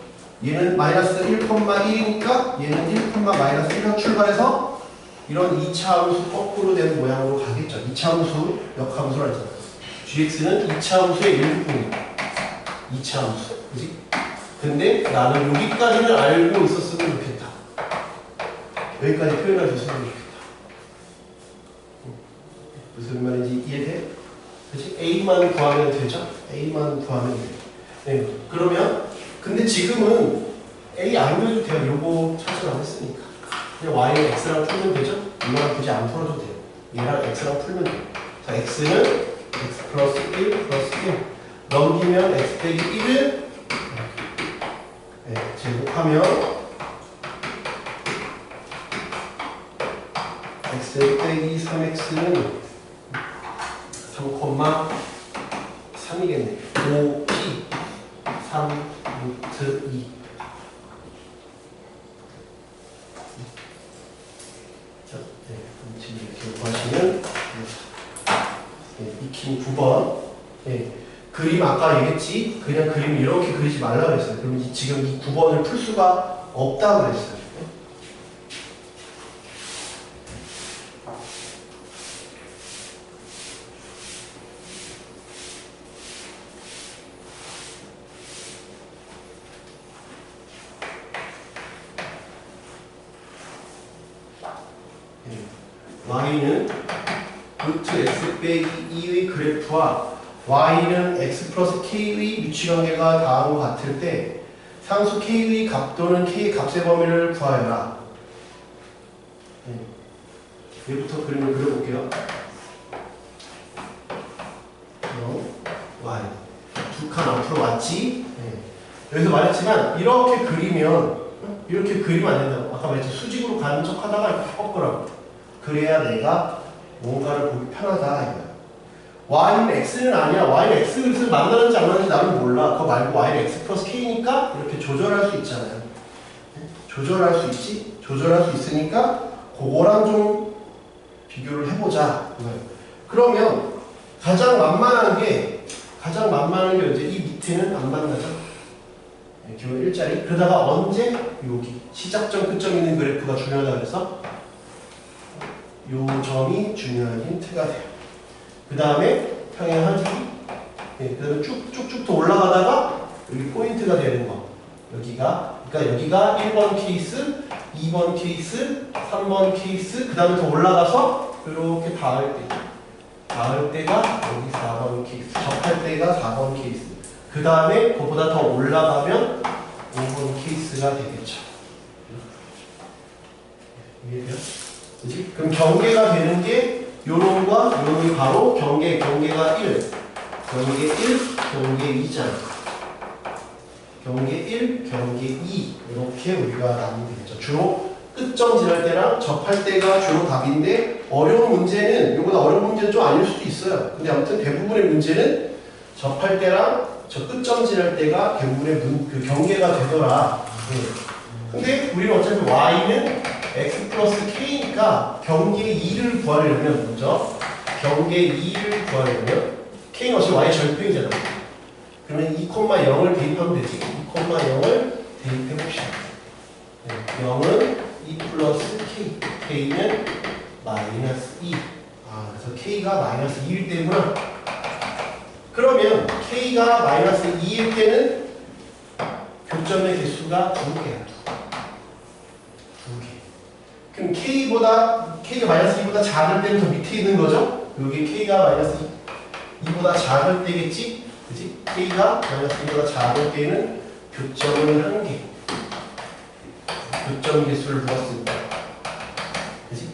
얘는 마이너스 1,1이니까 얘는 1,-1로 출발해서 이런 2차 함수 거꾸로 된 모양으로 가겠죠. 2차 함수 역함수를 하잖아. gx는 2차 함수의 일부분이다. 2차 함수. 그지? 근데 나는 여기까지는 알고 있었으면 좋겠다. 여기까지 표현할 수 있으면 좋겠다. 무슨 말인지 이해돼? 그치? A만 구하면 되죠? A만 구하면 돼요. 네. 그러면, 근데 지금은 A 안 그려도 돼요. 요거 찾으러 안 했으니까. 그냥 Y는 X랑 풀면 되죠? 이거랑 굳이 안 풀어도 돼요. 얘랑 X랑 풀면 돼요. 자, X는 X 플러스 1 플러스 1. 넘기면 X 빼기 1을 제곱하면 X 빼기 3X는 3,3이겠네. 5p 3 루트 2. 자, 지금 이렇게 구하시면 익힌 9번. 그림 아까 얘기했지? 그냥 그림 이렇게 그리지 말라 그랬어요. 그럼 지금 이 9번을 풀 수가 없다 그랬어요. y는 루트 x 빼기 2의 그래프와 y는 x 플러스 k의 위치관계가 다음과 같을 때 상수 k의 값 또는 k의 값의 범위를 구하여라. 얘부터 그림을 그려볼게요. y 두 칸 앞으로 왔지? 여기서 말했지만 이렇게 그리면 이렇게 그리면 안 된다고. 아까 말했지 수직으로 가는 척 하다가 이렇게 꺾으라고. 그래야 내가 뭔가를 보기 편하다 이거야. y는 x는 아니야. y는 x 그릇을 만나는지 안 만나는지 나는 몰라. 그거 말고 y는 x 플러스 k니까 이렇게 조절할 수 있잖아요. 조절할 수 있지? 조절할 수 있으니까 그거랑 좀 비교를 해보자. 그러면 가장 만만한 게 이제 이 밑에는 안 만나죠. 기본 일자리. 그러다가 언제 여기 시작점 끝점 있는 그래프가 중요하다 그래서 요 점이 중요한 힌트가 돼요. 그 다음에 평행하기. 그 다음에 쭉쭉쭉 더 올라가다가 여기 포인트가 되는 거. 그러니까 여기가 1번 케이스, 2번 케이스, 3번 케이스, 그 다음에 더 올라가서 이렇게 닿을 때. 닿을 때가 여기 4번 케이스, 접할 때가 4번 케이스. 그 다음에 그보다 더 올라가면 5번 케이스가 되겠죠. 이해돼요? 그치? 그럼 경계가 되는 게 요놈과 요놈이 바로 경계가 1, 경계 1, 경계 2잖아. 경계 1, 경계 2 이렇게 우리가 나누면 되겠죠. 주로 끝점 지날 때랑 접할 때가 주로 답인데 어려운 문제는 이거보다 어려운 문제는 좀 아닐 수도 있어요. 근데 아무튼 대부분의 문제는 접할 때랑 저 끝점 지날 때가 대부분의 그 경계가 되더라. 근데 우리는 어차피 y는 x 플러스 k니까 경계 2를 구하려면 먼저 경계 2를 구하려면 k는 어차피 y 절편이잖아. 그러면 2,0을 대입하면 되지. 2,0을 대입해 봅시다. 0은 2 플러스 k, k는 마이너스 2. 그래서 k가 마이너스 2일 때구나. 그러면 k가 마이너스 2일 때는 교점의 개수가 2개야. 2개. 그럼 k가 마이너스 2보다 작을 때는 더 밑에 있는 거죠? 여기 k가 마이너스 2보다 작을 때겠지? 그치? k가 마이너스 2보다 작을 때는 교점은 1개. 교점 개수를 두었을 때. 그치?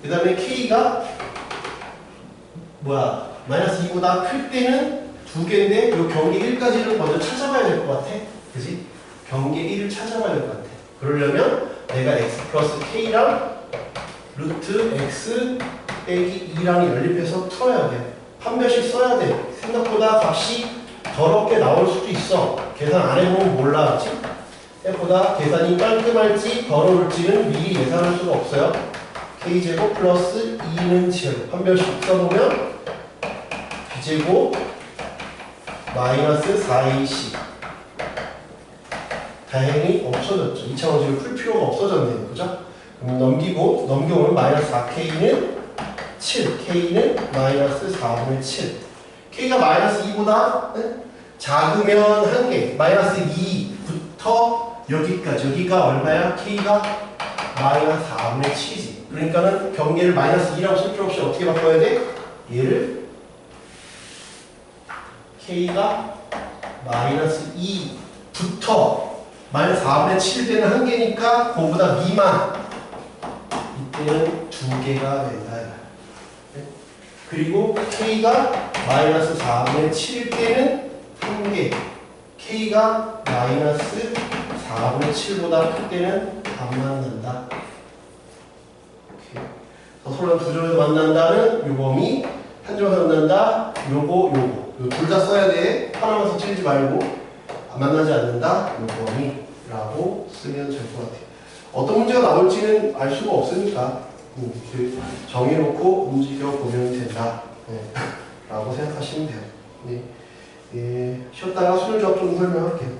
그 다음에 k가 마이너스 2보다 클 때는 2개인데 요 경계 1까지를 먼저 찾아봐야 될 것 같아. 그치? 경계 1을 찾아봐야 될 것 같아. 그러려면 내가 x 플러스 k랑 루트 x 빼기 2랑 연립해서 풀어야 돼. 한 별씩 써야 돼. 생각보다 값이 더럽게 나올 수도 있어. 계산 안 해보면 몰라. 그치? 생각보다 계산이 깔끔할지 더러울지는 미리 예상할 수가 없어요. k제곱 플러스 2는 7. 한 별씩 써보면 b제곱 마이너스 4ac. 다행히 없어졌죠. 2차 원칙을 풀 필요가 없어졌네요. 그죠? 그럼 넘겨오면 마이너스 4k는 7. k는 마이너스 4분의 7. k가 마이너스 2보다 작으면 1개. 마이너스 2부터 여기까지. 여기가 얼마야? k가 마이너스 4분의 7이지. 그러니까는 경계를 마이너스 2라고 쓸 필요 없이 어떻게 바꿔야 돼? 얘를 k가 마이너스 2부터 마이너스 4분의 7 때는 1개니까 그거보다 미만. 이때는 2개가 된다. 그리고 k가 마이너스 4분의 7일 때는 1개. k가 마이너스 4분의 7보다 클 때는 안 만난다. 서로 두 점에서 만난다는 요범이 한 점에서 만난다. 요거 둘 다 써야 돼. 하나만 서칠지 말고 안 만나지 않는다. 요범이라고 쓰면 될 것 같아요. 어떤 문제가 나올지는 알 수가 없으니까 정해놓고 움직여 보면 된다. 라고 생각하시면 돼요. 쉬었다가 수능 조합 좀 설명할게요.